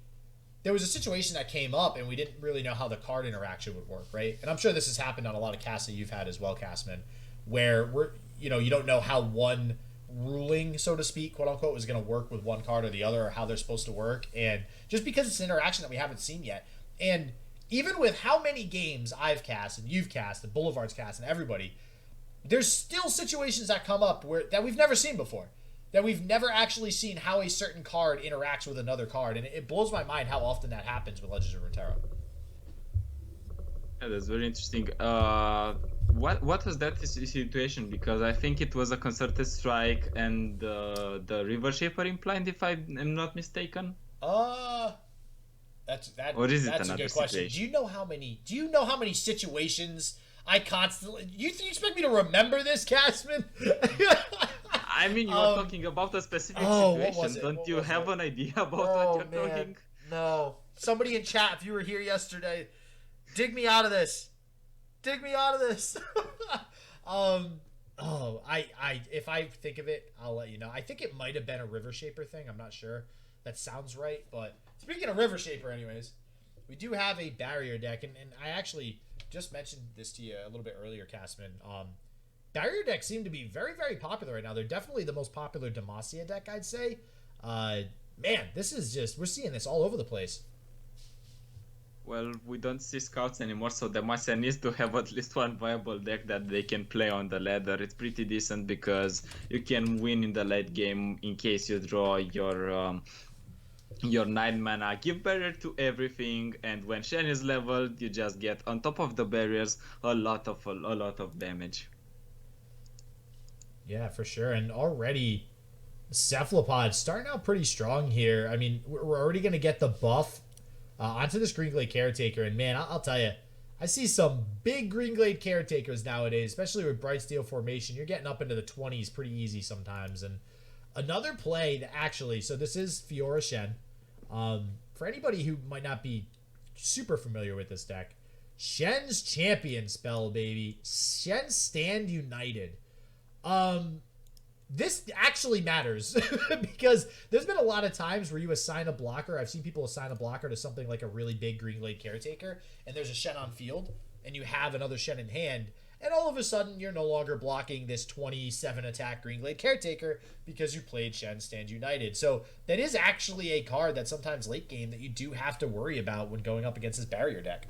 there was a situation that came up and we didn't really know how the card interaction would work, right? And I'm sure this has happened on a lot of casts that you've had as well, Castman, where you don't know how one ruling, so to speak, quote unquote, is going to work with one card or the other, or how they're supposed to work. And just because it's an interaction that we haven't seen yet. And even with how many games I've cast and you've cast and Boulevard's cast and everybody, there's still situations that come up that we've never seen before. That we've never actually seen how a certain card interacts with another card. And it blows my mind how often that happens with Legends of Runeterra. Yeah, that's very interesting. What was that situation? Because I think it was a concerted strike and the River Shaper implied, if I am not mistaken. That's or is it that's another a good question. situation? Do you know how many situations I constantly... You expect me to remember this, Castman? I mean, you were talking about a specific situation. Don't you have an idea about what you're talking? No. Somebody in chat, if you were here yesterday, dig me out of this. Dig me out of this. If I think of it, I'll let you know. I think it might have been a River Shaper thing. I'm not sure. That sounds right. But speaking of River Shaper, anyways, we do have a barrier deck, and I actually just mentioned this to you a little bit earlier, Castman. Barrier decks seem to be very, very popular right now. They're definitely the most popular Demacia deck, I'd say. Man, this is just... We're seeing this all over the place. Well, we don't see scouts anymore, so Demacia needs to have at least one viable deck that they can play on the ladder. It's pretty decent because you can win in the late game in case you draw your 9 mana, give barrier to everything, and when Shen is leveled, you just get on top of the barriers a lot of damage. Yeah, for sure. And already Cephalopod starting out pretty strong here. I mean, we're already going to get the buff onto this Green Glade Caretaker. And man, I'll tell you, I see some big Green Glade Caretakers nowadays, especially with Bright Steel Formation. You're getting up into the 20s pretty easy sometimes. And another play that actually, so this is Fiora Shen. For anybody who might not be super familiar with this deck, Shen's Champion spell, baby. Shen Stand United. This actually matters because there's been a lot of times where you assign a blocker. I've seen people assign a blocker to something like a really big Green Glade Caretaker, and there's a Shen on field, and you have another Shen in hand, and all of a sudden you're no longer blocking this 27 attack Green Glade Caretaker because you played Shen Stand United. So that is actually a card that sometimes late game that you do have to worry about when going up against this barrier deck.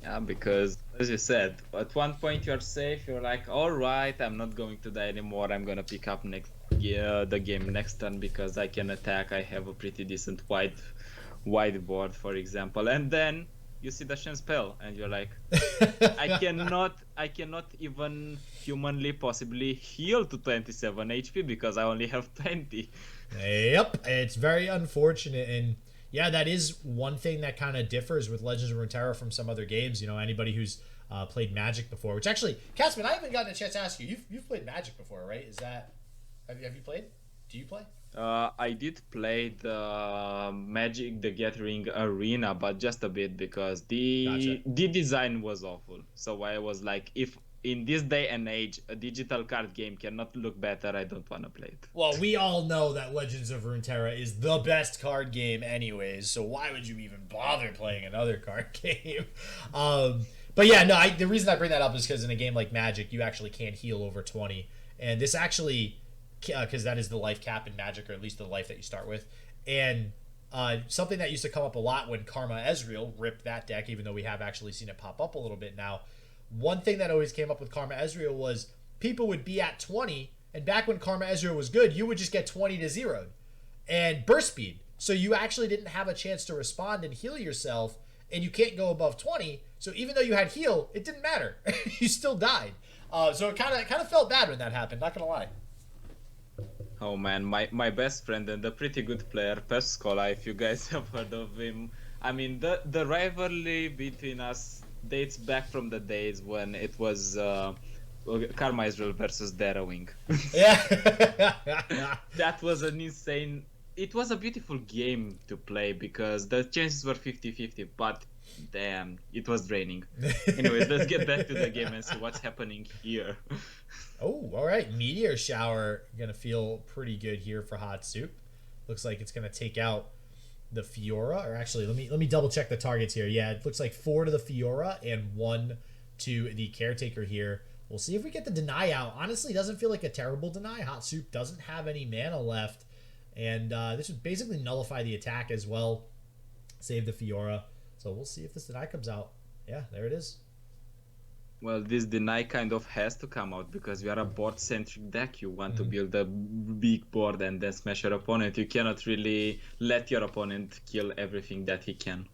Yeah, because as you said, at one point you're safe. You're like, all right, I'm not going to die anymore. I'm gonna pick up the game next turn because I can attack. I have a pretty decent wide board, for example. And then you see the Shen spell, and you're like, I cannot even humanly possibly heal to 27 HP because I only have 20. Yep, it's very unfortunate. And yeah, that is one thing that kind of differs with Legends of Runeterra from some other games. You know, anybody who's played Magic before, which actually, Casman, I haven't gotten a chance to ask you. You've played Magic before, right? Is that have you played? Do you play? I did play the Magic the Gathering Arena, but just a bit because the design was awful. So I was like, if in this day and age a digital card game cannot look better, I don't want to play it. Well, we all know that Legends of Runeterra is the best card game anyways, so why would you even bother playing another card game? But yeah, no, the reason I bring that up is because in a game like Magic, you actually can't heal over 20. And this actually, because that is the life cap in Magic, or at least the life that you start with. And something that used to come up a lot when Karma Ezreal ripped that deck, even though we have actually seen it pop up a little bit now. One thing that always came up with Karma Ezreal was people would be at 20, and back when Karma Ezreal was good, you would just get 20 to 0 and burst speed. So you actually didn't have a chance to respond and heal yourself, and you can't go above 20. So even though you had heal, it didn't matter. You still died. So it kind of felt bad when that happened, not going to lie. Oh man, my best friend and a pretty good player, Pescola, if you guys have heard of him. I mean, the rivalry between us dates back from the days when it was Karma Israel versus Darrowing. Yeah. That was an insane... It was a beautiful game to play because the chances were 50-50, but damn, it was draining. Anyways, let's get back to the game and see what's happening here. Oh, all right. Meteor Shower gonna feel pretty good here for HotSoup. Looks like it's gonna take out the Fiora, or actually, let me double check the targets here. Yeah, it looks like 4 to the Fiora and 1 to the Caretaker here. We'll see if we get the deny out. Honestly, doesn't feel like a terrible deny. HotSoup doesn't have any mana left, and this would basically nullify the attack as well. Save the Fiora. So we'll see if this deny comes out. Yeah, there it is. Well, this deny kind of has to come out because we are a board-centric deck. You want to build a big board and then smash your opponent. You cannot really let your opponent kill everything that he can.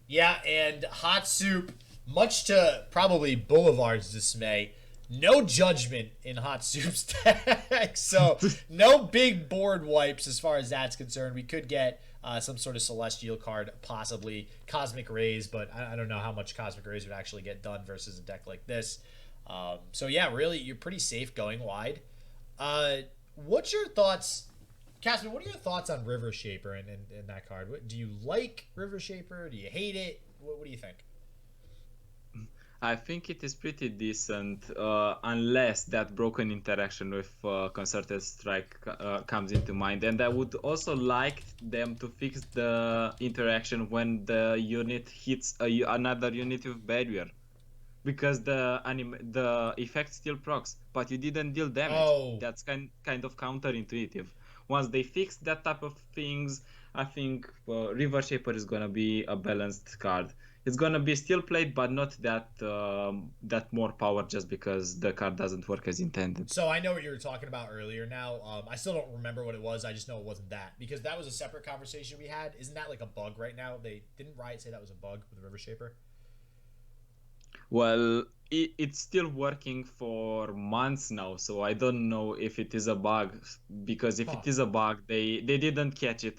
Yeah, and HotSoup, much to probably Boulevard's dismay, no judgment in HotSoup's deck. So no big board wipes as far as that's concerned. We could get some sort of Celestial card, possibly Cosmic Rays, but I don't know how much Cosmic Rays would actually get done versus a deck like this. So yeah, really, you're pretty safe going wide. What's your thoughts, Casper? What are your thoughts on River Shaper in that card? Do you like River Shaper? Do you hate it? What do you think? I think it is pretty decent, unless that broken interaction with Concerted Strike comes into mind. And I would also like them to fix the interaction when the unit hits another unit with barrier. Because the effect still procs, but you didn't deal damage. Oh. That's kind of counterintuitive. Once they fix that type of things, I think River Shaper is gonna be a balanced card. It's gonna be still played, but not that more power just because the card doesn't work as intended. So I know what you were talking about earlier. Now I still don't remember what it was. I just know it wasn't that because that was a separate conversation we had. Isn't that like a bug right now? They didn't Riot say that was a bug with River Shaper? Well, it's still working for months now, so I don't know if it is a bug. Because if Huh. it is a bug, they didn't catch it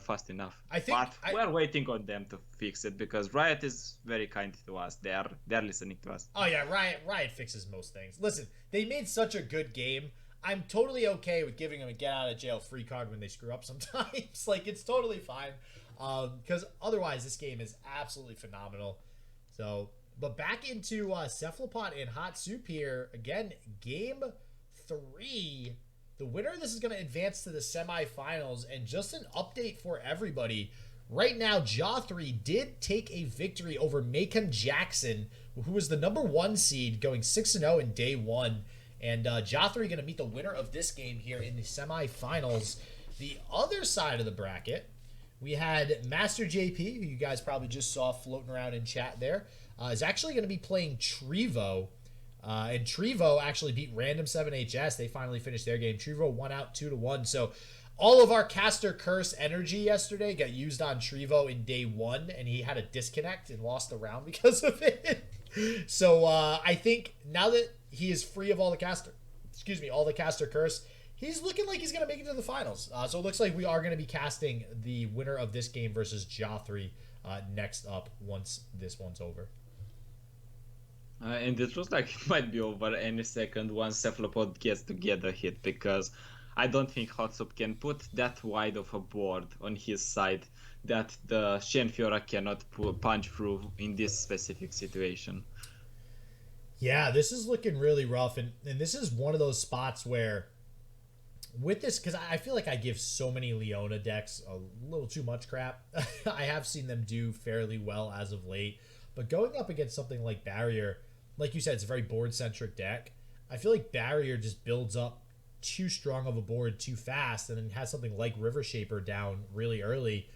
fast enough. I think But I we're waiting on them to fix it because Riot is very kind to us. They're listening to us. Oh yeah, Riot fixes most things. Listen, they made such a good game. I'm totally okay with giving them a get out of jail free card when they screw up sometimes. Like it's totally fine. Because otherwise this game is absolutely phenomenal. So, but back into Cephalopod and HotSoup here again. Game 3. The winner of this is going to advance to the semifinals, and just an update for everybody. Right now, Jaw3 did take a victory over Macon Jackson, who was the number 1 seed, going 6-0 in day 1. And Jaw3 going to meet the winner of this game here in the semifinals. The other side of the bracket, we had Master JP, who you guys probably just saw floating around in chat there, is actually going to be playing Trevo. And Trevo actually beat Random 7HS. They finally finished their game. Trevo won out 2-1. So all of our caster curse energy yesterday got used on Trevo in day 1, and he had a disconnect and lost the round because of it. So I think now that he is free of all the caster curse, he's looking like he's going to make it to the finals. So it looks like we are going to be casting the winner of this game versus Jaw3 next up once this one's over. And it looks like it might be over any second once Cephalopod gets to get a hit, because I don't think HotSoup can put that wide of a board on his side that the Shenfiora cannot punch through in this specific situation. Yeah, this is looking really rough, and this is one of those spots where with this, because I feel like I give so many Leona decks a little too much crap. I have seen them do fairly well as of late, but going up against something like Barrier, like you said, it's a very board-centric deck. I feel like Barrier just builds up too strong of a board too fast, and then has something like River Shaper down really early.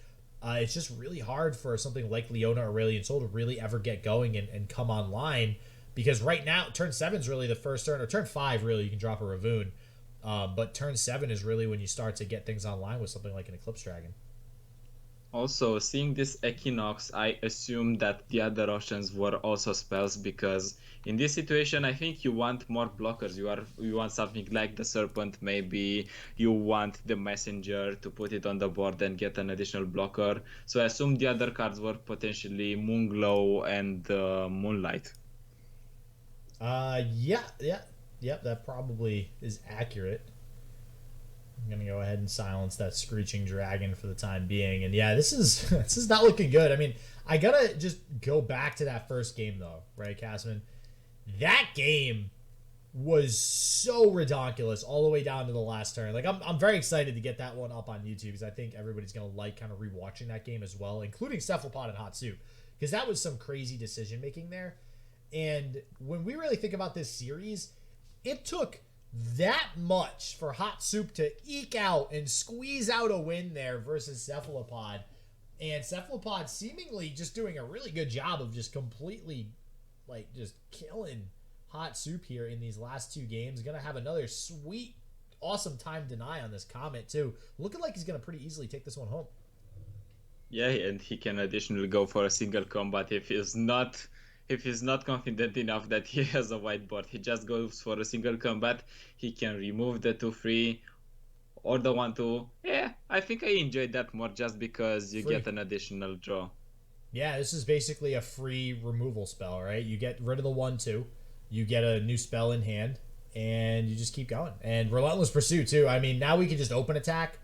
It's just really hard for something like Leona Aurelian Soul to really ever get going and come online, because right now, turn 7 is really the first turn, or turn 5 really, you can drop a Ravoon. But turn 7 is really when you start to get things online with something like an Eclipse Dragon. Also, seeing this Equinox, I assume that the other options were also spells, because in this situation, I think you want more blockers. You want something like the Serpent, maybe you want the Messenger to put it on the board and get an additional blocker. So I assume the other cards were potentially Moonglow and Moonlight. Yep, that probably is accurate. I'm gonna go ahead and silence that screeching dragon for the time being. And yeah, this is not looking good. I mean, I gotta just go back to that first game though, right, Casman? That game was so ridiculous all the way down to the last turn. Like I'm very excited to get that one up on YouTube, because I think everybody's gonna like kind of rewatching that game as well, including Cephalopod and HotSoup, because that was some crazy decision making there. And when we really think about this series, it took that much for HotSoup to eke out and squeeze out a win there versus Cephalopod. And Cephalopod seemingly just doing a really good job of just completely, like, just killing HotSoup here in these last 2 games. Gonna have another sweet, awesome time deny on this Comet, too. Looking like he's gonna pretty easily take this one home. Yeah, and he can additionally go for a single combat if he's not confident enough that he has a whiteboard. He just goes for a single combat. He can remove the 2-3 or the 1-2. Yeah, I think I enjoyed that more just because you get an additional draw. Yeah, this is basically a free removal spell, right? You get rid of the 1-2, you get a new spell in hand, and you just keep going. And Relentless Pursuit, too. I mean, now we can just open attack,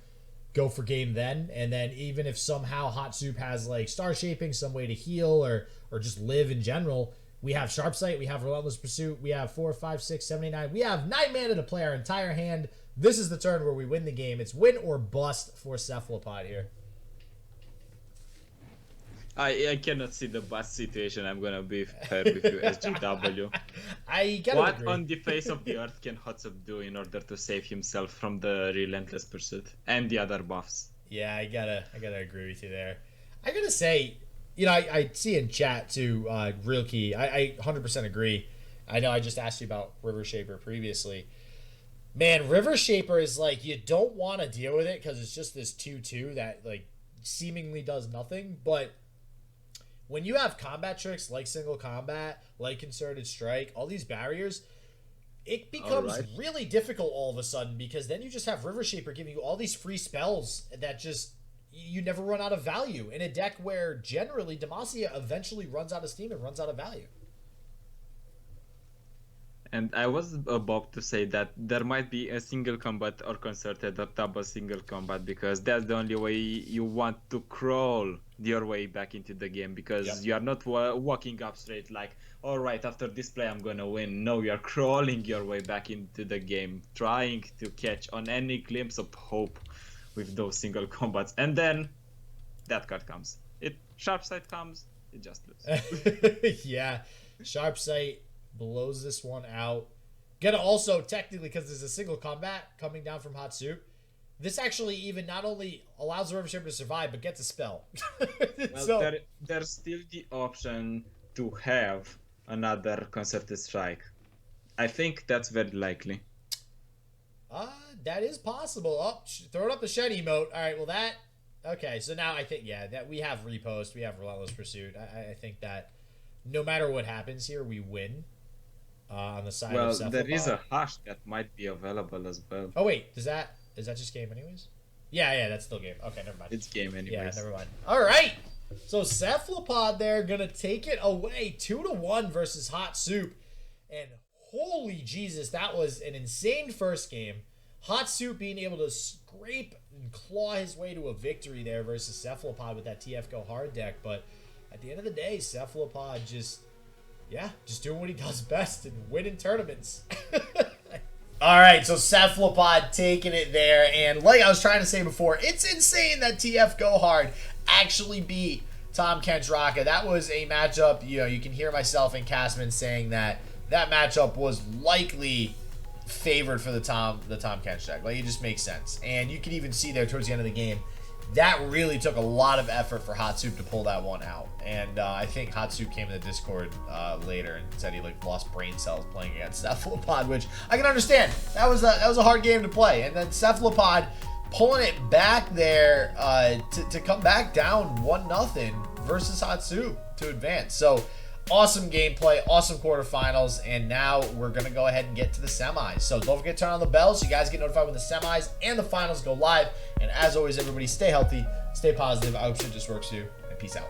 go for game then, and then even if somehow HotSoup has like Star Shaping, some way to heal or just live in general, we have Sharp Sight, we have Relentless Pursuit, we have 4, 5, 6, 7, 8, 9. We have 9 mana to play our entire hand. This is the turn where we win the game. It's win or bust for Cephalopod here. I cannot see the bust situation. I'm gonna be fair with you, SGW. I gotta What agree. on the face of the earth can HotSoup do in order to save himself from the Relentless Pursuit and the other buffs? Yeah, I gotta agree with you there. I gotta say, you know, I see in chat too, Real Key. I 100% agree. I know I just asked you about River Shaper previously. Man, River Shaper is like, you don't want to deal with it because it's just this 2-2 that like seemingly does nothing. But when you have combat tricks like single combat, like concerted strike, all these barriers, it becomes really difficult all of a sudden, because then you just have River Shaper giving you all these free spells that just, you never run out of value in a deck where generally Demacia eventually runs out of steam and runs out of value. And I was about to say that there might be a single combat or concerted or double single combat, because that's the only way you want to crawl your way back into the game, because you are not walking up straight like, all right, after this play I'm gonna win. No, you are crawling your way back into the game, trying to catch on any glimpse of hope with those single combats. And then that card comes. Sharp Sight comes, it just loses. Yeah, Sharp Sight blows this one out. Gonna also, technically, because there's a single combat coming down from HotSoup, this actually even not only allows the River Shaper to survive, but gets a spell. Well, so, there's still the option to have another Concerted Strike. I think that's very likely. That is possible. Oh, throw up the shed emote. All right, well that... Okay, so now I think, yeah, that we have Repost, we have Relentless Pursuit. I think that no matter what happens here, we win. On the side of Cephalopod. Well, there is a Hush that might be available as well. Oh wait, is that just game anyways? Yeah, that's still game. Okay, never mind. It's game anyways. Yeah, never mind. All right, so Cephalopod there gonna take it away 2-1 versus HotSoup, and holy Jesus, that was an insane first game. HotSoup being able to scrape and claw his way to a victory there versus Cephalopod with that TF Go Hard deck, but at the end of the day, Cephalopod just doing what he does best and winning tournaments. All right, so Cephalopod taking it there. And like I was trying to say before, it's insane that TF Go Hard actually beat Tom Kench Raka. That was a matchup, you can hear myself and Castman saying that matchup was likely favored for the Tom Kench deck. Like, it just makes sense. And you can even see there towards the end of the game, that really took a lot of effort for HotSoup to pull that one out. And I think HotSoup came in the Discord later and said he lost brain cells playing against Cephalopod, which I can understand. That was a hard game to play. And then Cephalopod pulling it back there to come back down 1-0 versus HotSoup to advance. So awesome gameplay, awesome quarterfinals, and now we're going to go ahead and get to the semis. So don't forget to turn on the bell so you guys get notified when the semis and the finals go live. And as always, everybody, stay healthy, stay positive. I hope shit just works for you, and peace out.